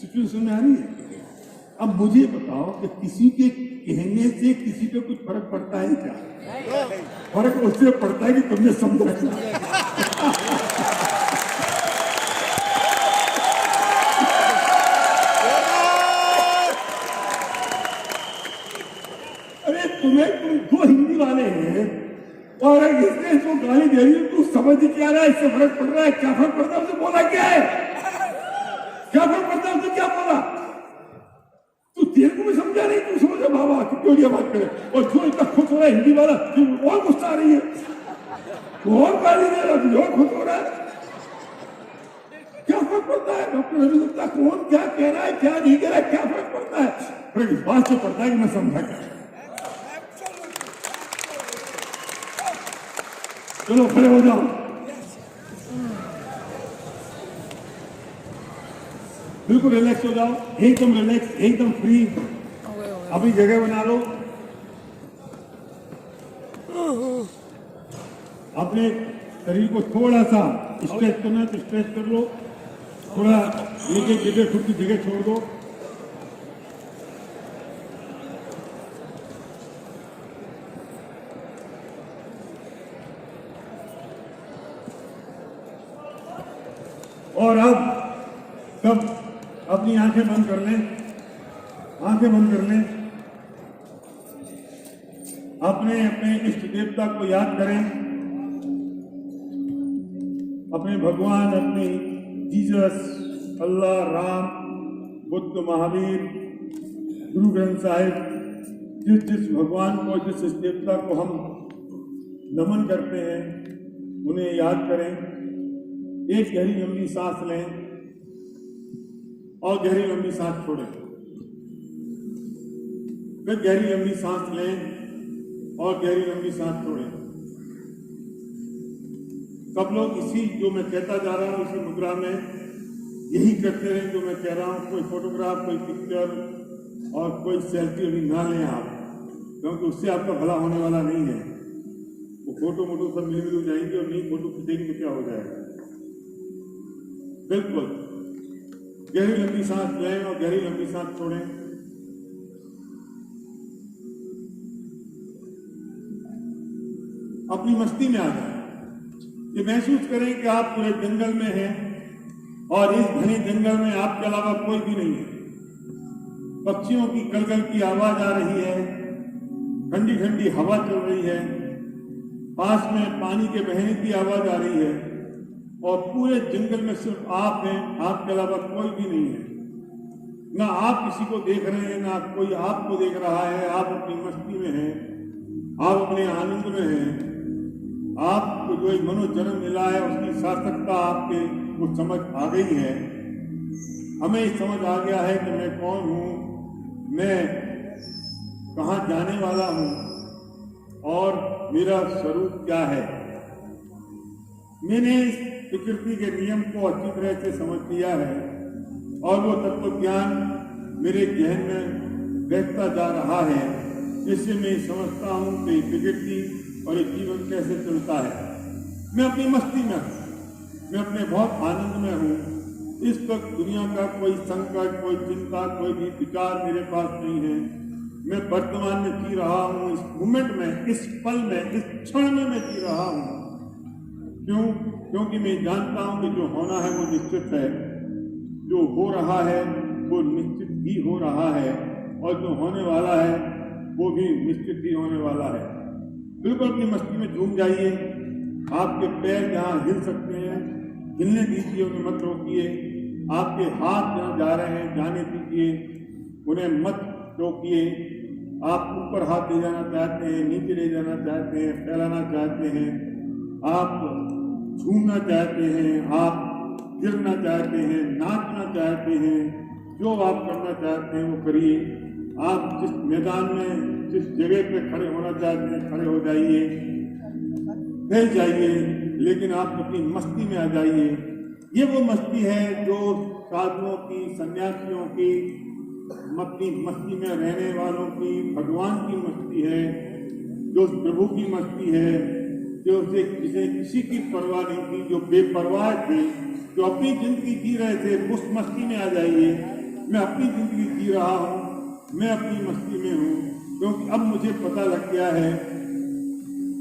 सिचुएशन में आ रही है। अब मुझे बताओ कि किसी के कहने से किसी पे कुछ फर्क पड़ता है क्या? फर्क उससे पड़ता है कि तुमने समझा। अरे तुम दो हिंदी वाले हैं, और इसने जो गाली दे रही है तू समझ क्या रहा है? इससे फर्क पड़ रहा है? क्या फर्क पड़ता है? उसे बोला क्या है? क्या फर्क पड़ता है? उसे क्या बोला? तू तेलुगु में समझा नहीं, तू समझा बाबा क्यों बात करे। और जो इतना खुश हो रहा है हिंदी वाला, और गुस्सा आ रही है, और गाली दे रहा है, और खुश हो रहा है। क्या फर्क पड़ता है? डॉक्टर रवि गुप्ता कौन क्या कह रहा है, क्या नहीं कह रहा है, क्या फर्क पड़ता है? पर इस बात से पड़ता है कि मैं समझा क्या। चलो खड़े हो जाओ, बिल्कुल रिलैक्स हो जाओ, एकदम रिलैक्स, एकदम फ्री। अपनी जगह बना लो, अपने शरीर को थोड़ा सा स्ट्रेच करना तो स्ट्रेच कर लो, थोड़ा एक एक जगह खुद की जगह छोड़ दो। अपनी आंखें बंद कर लें, आंखें बंद कर लें। अपने अपने इष्ट देवता को याद करें, अपने भगवान, अपनी जीसस, अल्लाह, राम, बुद्ध, महावीर, गुरु ग्रंथ साहिब, जिस भगवान को, जिस इष्ट देवता को हम नमन करते हैं, उन्हें याद करें। एक गहरी लंबी सांस लें और गहरी लंबी सांस छोड़ें। फिर गहरी लंबी सांस लें और गहरी लंबी सांस छोड़ें। सब लोग इसी जो मैं कहता जा रहा हूं, इसी मुद्रा में यही करते रहे जो मैं कह रहा हूं। कोई फोटोग्राफ, कोई पिक्चर और कोई सेल्फी अभी ना लें आप, क्योंकि उससे आपका भला होने वाला नहीं है। वो फोटो मोटो सब मिल हो जाएंगे और नहीं फोटो खींचेंगे तो क्या हो जाएगा। बिल्कुल गहरी लंबी सांस लें और गहरी लंबी सांस छोड़ें। अपनी मस्ती में आ जाए। ये महसूस करें कि आप पूरे जंगल में हैं और इस घने जंगल में आपके अलावा कोई भी नहीं है। पक्षियों की कलकल की आवाज आ रही है, ठंडी ठंडी हवा चल रही है, पास में पानी के बहने की आवाज आ रही है और पूरे जंगल में सिर्फ आप हैं, आपके अलावा कोई भी नहीं है। ना आप किसी को देख रहे हैं, ना कोई आपको देख रहा है। आप अपनी मस्ती में हैं, आप अपने आनंद में हैं। आपको जो एक मनोजन्म मिला है उसकी सार्थकता आपके वो समझ आ गई है। हमें समझ आ गया है कि मैं कौन हूँ, मैं कहाँ जाने वाला हूँ और मेरा स्वरूप क्या है। मैंने इस प्रकृति के नियम को अच्छी तरह से समझ लिया है और वो तत्व ज्ञान मेरे जहन में बैठता जा रहा है, जिससे मैं समझता हूँ कि प्रकृति और एक जीवन कैसे चलता है। मैं अपनी मस्ती में हूँ, मैं अपने बहुत आनंद में हूँ। इस वक्त दुनिया का कोई संकट, कोई चिंता, कोई भी विचार मेरे पास नहीं है। मैं वर्तमान में जी रहा हूँ, इस मोमेंट में, इस पल में, इस क्षण में मैं जी रहा हूँ। क्यों? क्योंकि मैं जानता हूँ कि जो होना है वो निश्चित है, जो हो रहा है वो निश्चित ही हो रहा है और जो होने वाला है वो भी निश्चित ही होने वाला है। बिल्कुल अपनी मस्ती में झूम जाइए। आपके पैर जहाँ हिल सकते हैं हिलने दीजिए, उन्हें मत रोकिए। आपके हाथ जहाँ जा रहे हैं जाने दीजिए, उन्हें मत रोकिए। आप ऊपर हाथ ले जाना चाहते हैं, नीचे ले जाना चाहते हैं, फैलाना चाहते हैं, आप झूमना चाहते हैं, आप गिरना चाहते हैं, नाचना चाहते हैं, जो आप करना चाहते हैं वो करिए। आप जिस मैदान में, जिस जगह पे खड़े होना चाहते हैं खड़े हो जाइए, फैल जाइए, लेकिन आप अपनी मस्ती में आ जाइए। ये वो मस्ती है जो साधुओं की, सन्यासियों की, अपनी मस्ती में रहने वालों की, भगवान की मस्ती है, जो प्रभु की मस्ती है, जो जिसे किसी की परवाह नहीं थी, जो बेपरवाह थे, जो अपनी जिंदगी जी रहे थे। उस मस्ती में आ जाइए। मैं अपनी जिंदगी जी रहा हूँ, मैं अपनी मस्ती में हूँ, क्योंकि अब मुझे पता लग गया है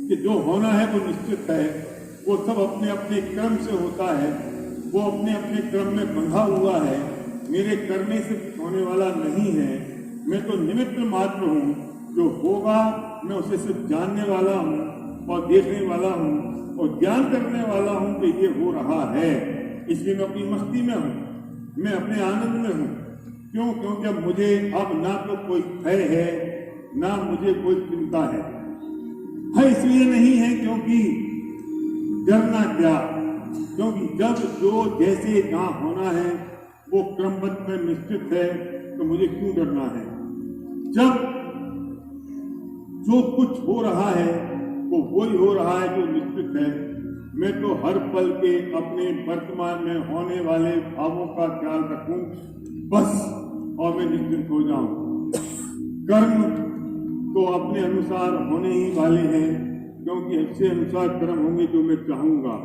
कि जो होना है वो निश्चित है। वो सब अपने अपने क्रम से होता है, वो अपने अपने क्रम में बंधा हुआ है। मेरे करने से कुछ होने वाला नहीं है। मैं तो निमित्त मात्र हूँ। जो होगा मैं उसे सिर्फ जानने वाला हूँ और देखने वाला हूँ और ज्ञान करने वाला हूँ कि ये हो रहा है। इसलिए मैं अपनी मस्ती में हूँ, मैं अपने आनंद में हूँ। क्यों? क्योंकि अब मुझे अब ना तो कोई भय है, ना मुझे कोई चिंता है। भय इसलिए नहीं है क्योंकि डरना क्या, क्योंकि जब जो जैसे जहाँ होना है वो क्रमबद्ध में निश्चित है, तो मुझे क्यों डरना है। जब जो कुछ हो रहा है वो वही हो रहा है जो निश्चित है। मैं तो हर पल के अपने वर्तमान में होने वाले भावों का ख्याल रखूं बस, और मैं निश्चिंत हो जाऊं। कर्म तो अपने अनुसार होने ही वाले हैं, क्योंकि इससे अनुसार कर्म होंगे जो मैं चाहूंगा।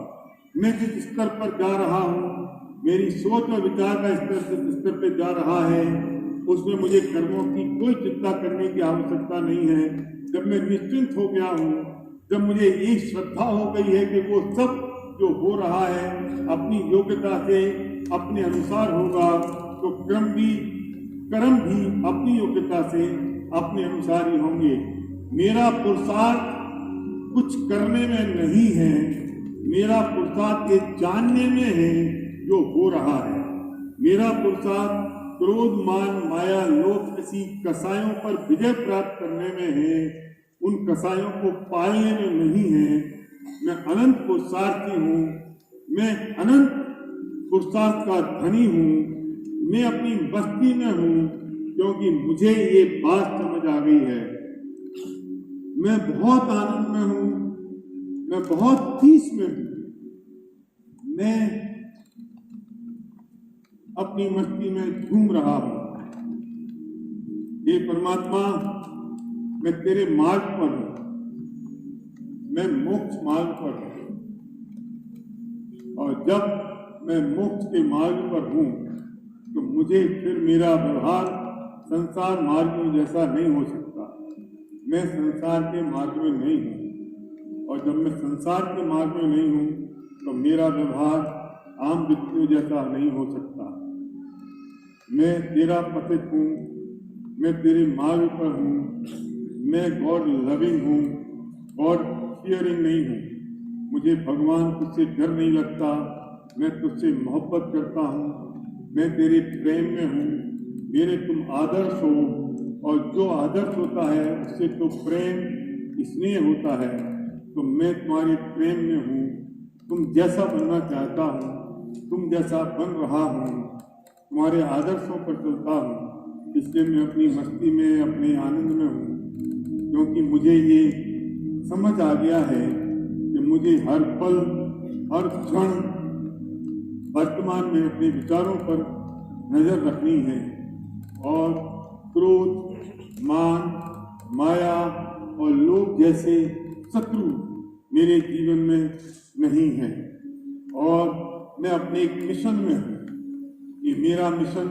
मैं जिस स्तर पर जा रहा हूँ, मेरी सोच और विचार का स्तर पे जा रहा है, उसमें मुझे कर्मों की कोई चिंता करने की आवश्यकता नहीं है। जब मैं निश्चिंत हो गया हूँ, जब मुझे ये श्रद्धा हो गई है कि वो सब जो हो रहा है अपनी योग्यता से, अपने अनुसार होगा, तो कर्म भी अपनी योग्यता से अपने अनुसार ही होंगे। मेरा पुरुषार्थ कुछ करने में नहीं है, मेरा पुरुषार्थ ये जानने में है जो हो रहा है। मेरा पुरुषार्थ क्रोध, मान, माया, लोभ किसी कसायों पर विजय प्राप्त करने में है, उन कसायों को पालने में नहीं है। मैं अनंत पुरुषार्थी हूँ, मैं अनंत पुरुषार्थ का धनी हूँ। मैं अपनी मस्ती में हूँ क्योंकि मुझे ये बात समझ आ गई है। मैं बहुत आनंद में हूँ, मैं बहुत पीस में हूँ। मैं अपनी मस्ती में झूम रहा हूँ। हे परमात्मा, मैं तेरे मार्ग पर हूँ, मैं मोक्ष मार्ग पर हूँ। और जब मैं मोक्ष के मार्ग पर हूँ तो मुझे फिर मेरा व्यवहार संसार मार्ग में जैसा नहीं हो सकता। मैं संसार के मार्ग में नहीं हूँ, और जब मैं संसार के मार्ग में नहीं हूँ तो मेरा व्यवहार आम व्यक्तियों जैसा नहीं हो सकता। मैं तेरा पथित हूँ, मैं तेरे मार्ग पर हूँ, मैं गॉड लविंग हूँ, गॉड फियरिंग नहीं हूँ। मुझे भगवान तुझसे डर नहीं लगता, मैं तुझसे मोहब्बत करता हूँ, मैं तेरे प्रेम में हूँ। मेरे तुम आदर्श हो, और जो आदर्श होता है उससे तो प्रेम स्नेह होता है। तो मैं तुम्हारे प्रेम में हूँ, तुम जैसा बनना चाहता हूँ, तुम जैसा बन रहा हूँ, तुम्हारे आदर्शों पर चलता हूँ। इसलिए मैं अपनी मस्ती में, अपने आनंद में हूँ, क्योंकि मुझे ये समझ आ गया है कि मुझे हर पल, हर क्षण वर्तमान में अपने विचारों पर नजर रखनी है, और क्रोध, मान, माया और लोभ जैसे शत्रु मेरे जीवन में नहीं है। और मैं अपने एक मिशन में हूँ। ये मेरा मिशन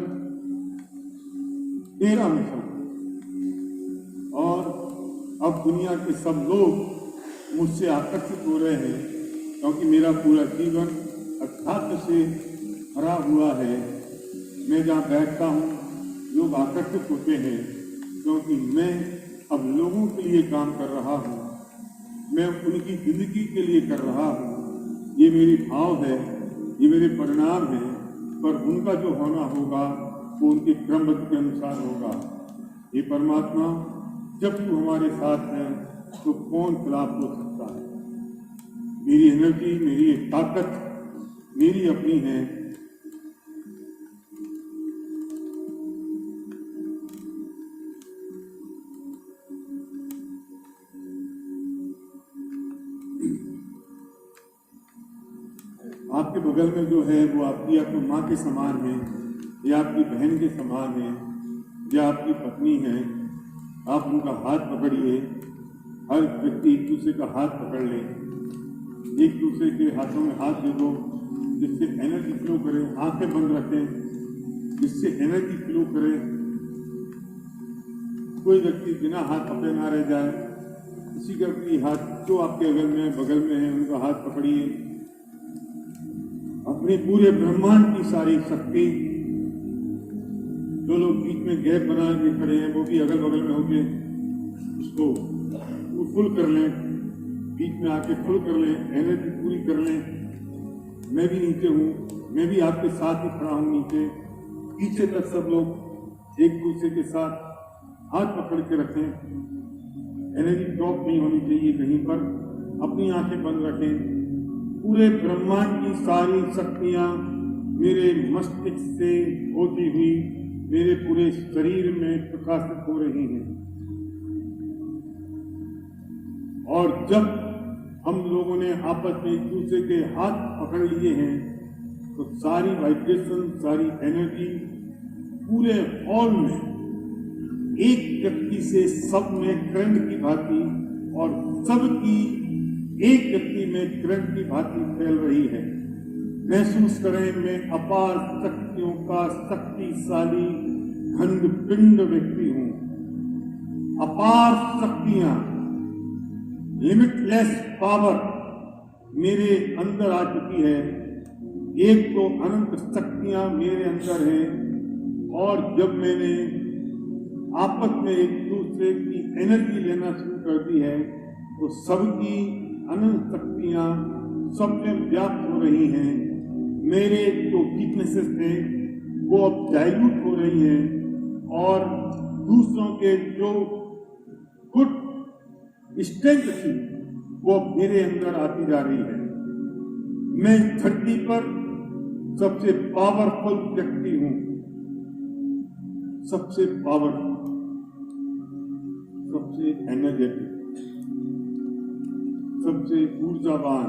तेरा मिशन, और अब दुनिया के सब लोग मुझसे आकर्षित हो रहे हैं, क्योंकि मेरा पूरा जीवन अध्यात्म से भरा हुआ है। मैं जहाँ बैठता हूँ लोग आकर्षित होते हैं, क्योंकि मैं अब लोगों के लिए काम कर रहा हूँ, मैं उनकी जिंदगी के लिए कर रहा हूँ। ये मेरी भाव है, ये मेरे परिणाम है, पर उनका जो होना होगा वो उनके क्रमबद्ध के अनुसार होगा। ये परमात्मा, जब तू हमारे साथ है तो कौन खिलाफ हो सकता है। मेरी एनर्जी, मेरी एक ताकत मेरी अपनी है। आपके बगल में जो है वो आपकी या तो माँ के समान है, या आपकी बहन के समान है, या आपकी पत्नी है। आप उनका हाथ पकड़िए। हर व्यक्ति एक दूसरे का हाथ पकड़ ले, एक दूसरे के हाथों में हाथ दे दो, जिससे एनर्जी फ्लो करे। आंखें बंद रखें, जिससे एनर्जी फ्लो करे। कोई व्यक्ति बिना हाथ पकड़े ना रह जाए। किसी का भी हाथ जो आपके बगल में है उनका हाथ पकड़िए। अपने पूरे ब्रह्मांड की सारी शक्ति, जो लोग बीच में गैप बना के खड़े हैं वो भी अगल बगल में होके उसको फुल कर लें, बीच में आके फुल कर लें, एनर्जी पूरी कर लें। मैं भी नीचे हूँ, मैं भी आपके साथ ही खड़ा हूँ नीचे। पीछे तक सब लोग एक दूसरे के साथ हाथ पकड़ के रखें। एनर्जी ड्रॉप नहीं होनी चाहिए कहीं पर। अपनी आंखें बंद रखें। पूरे ब्रह्मांड की सारी शक्तियां मेरे मस्तिष्क से होती हुई मेरे पूरे शरीर में प्रकाशित हो रही हैं। और जब हम लोगों ने आपस में एक दूसरे के हाथ पकड़ लिए हैं तो सारी वाइब्रेशन, सारी एनर्जी पूरे हॉल में एक व्यक्ति से सब में करंट की भांति, और सबकी एक व्यक्ति में करंट की भांति फैल रही है। महसूस करें, मैं अपार शक्तियों का शक्तिशाली खंड पिंड व्यक्ति हूं। अपार शक्तियां, लिमिटलेस पावर मेरे अंदर आ चुकी है। एक तो अनंत शक्तियां मेरे अंदर है, और जब मैंने आपस में एक दूसरे की एनर्जी लेना शुरू कर दी है तो सबकी अनंत शक्तियां सब में व्याप्त हो रही हैं। मेरे जो वीकनेसेस थे वो अब डाइल्यूट हो रही हैं और दूसरों के जो गुड स्ट्रेंथ थी वो अब मेरे अंदर आती जा रही है। मैं इस धरती पर सबसे पावरफुल व्यक्ति हूं, सबसे पावरफुल, सबसे एनर्जेटिक, सबसे ऊर्जावान,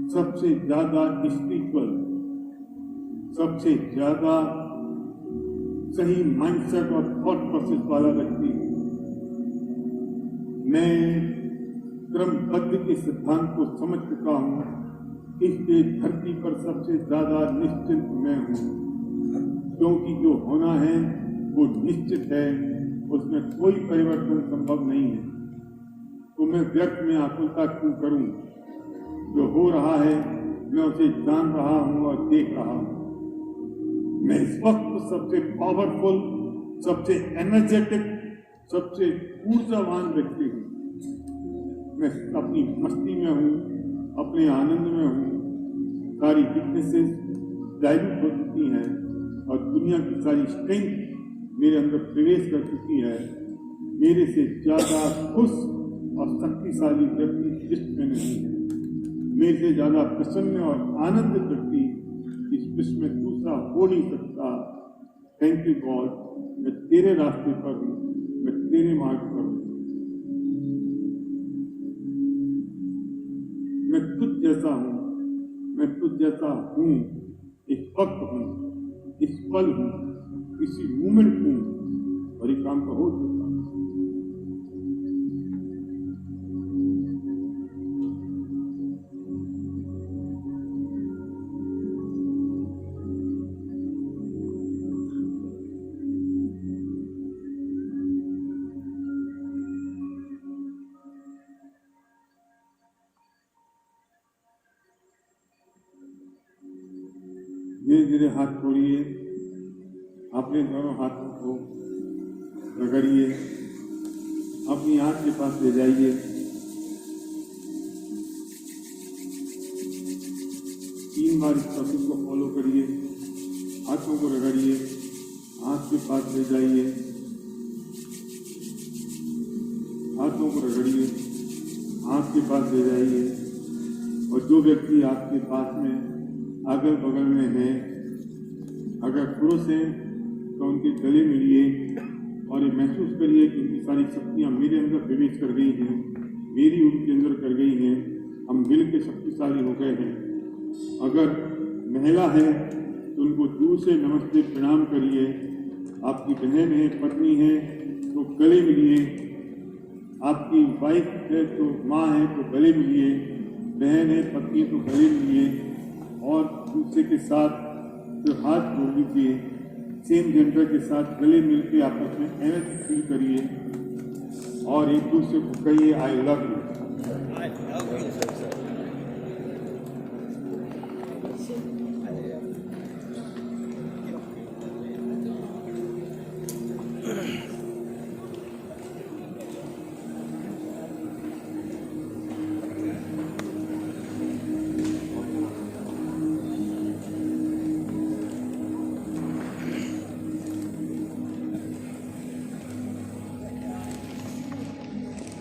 सबसे ज्यादा स्पिरिचुअल, सबसे ज्यादा सही माइंडसेट और थॉट प्रोसेस वाला व्यक्ति हूं। मैं क्रमबद्ध के सिद्धांत को समझ चुका हूं, इसलिए धरती पर सबसे ज्यादा निश्चिंत मैं हूं, क्योंकि जो होना है वो निश्चित है, उसमें कोई परिवर्तन संभव नहीं है। तो मैं व्यर्थ में आकुलता क्यों करूं? जो हो रहा है मैं उसे जान रहा हूं और देख रहा हूं। मैं इस वक्त सबसे पावरफुल, सबसे एनर्जेटिक, सबसे ऊर्जावान व्यक्ति हूं। मैं अपनी मस्ती में हूं, अपने आनंद में हूं। सारी वीकनेसेस डाइल्यूट हो चुकी हैं और दुनिया की सारी स्ट्रेंथ मेरे अंदर प्रवेश कर चुकी है। मेरे से ज्यादा खुश और शक्तिशाली व्यक्ति विश्व में नहीं है। मेरे से ज्यादा प्रसन्न और आनंदित व्यक्ति इस विश्व में दूसरा हो नहीं सकता। थैंक यू गॉड, मैं तेरे रास्ते पर हूं, मैं तेरे मार्ग पर हूं। मैं तुझ जैसा हूं, मैं तुझ जैसा हूं, इस वक्त हूं, इस पल हूं, इसी मोमेंट हूं और ये काम तो हो सकता। धीरे धीरे हाथ छोड़िए, अपने दोनों हाथों को रगड़िए, अपनी आंख के पास ले जाइए। 3 बार इस प्रोसेस को फॉलो करिए। हाथों को रगड़िए, आंख के पास ले जाइए, हाथों को रगड़िए, आंख के पास ले जाइए। और जो व्यक्ति आपके पास में अगल बगल में है, अगर पुरुष हैं तो उनके गले मिलिए और ये महसूस करिए कि उनकी सारी शक्तियां मेरे अंदर प्रवेश कर गई हैं, मेरी उनके अंदर कर गई हैं, हम मिल के शक्तिशाली हो गए हैं। अगर महिला है तो उनको दूर से नमस्ते प्रणाम करिए। आपकी बहन है, पत्नी है तो गले मिलिए। आपकी वाइफ है तो माँ है तो गले मिलिए, बहन है, पत्नी तो गले मिलिए। और दूसरे के साथ जो हाथ जोड़ लीजिए, सेम जेंडर के साथ गले मिलके आपस में एनर्जी फील करिए और एक दूसरे को कहिए आई लव यू।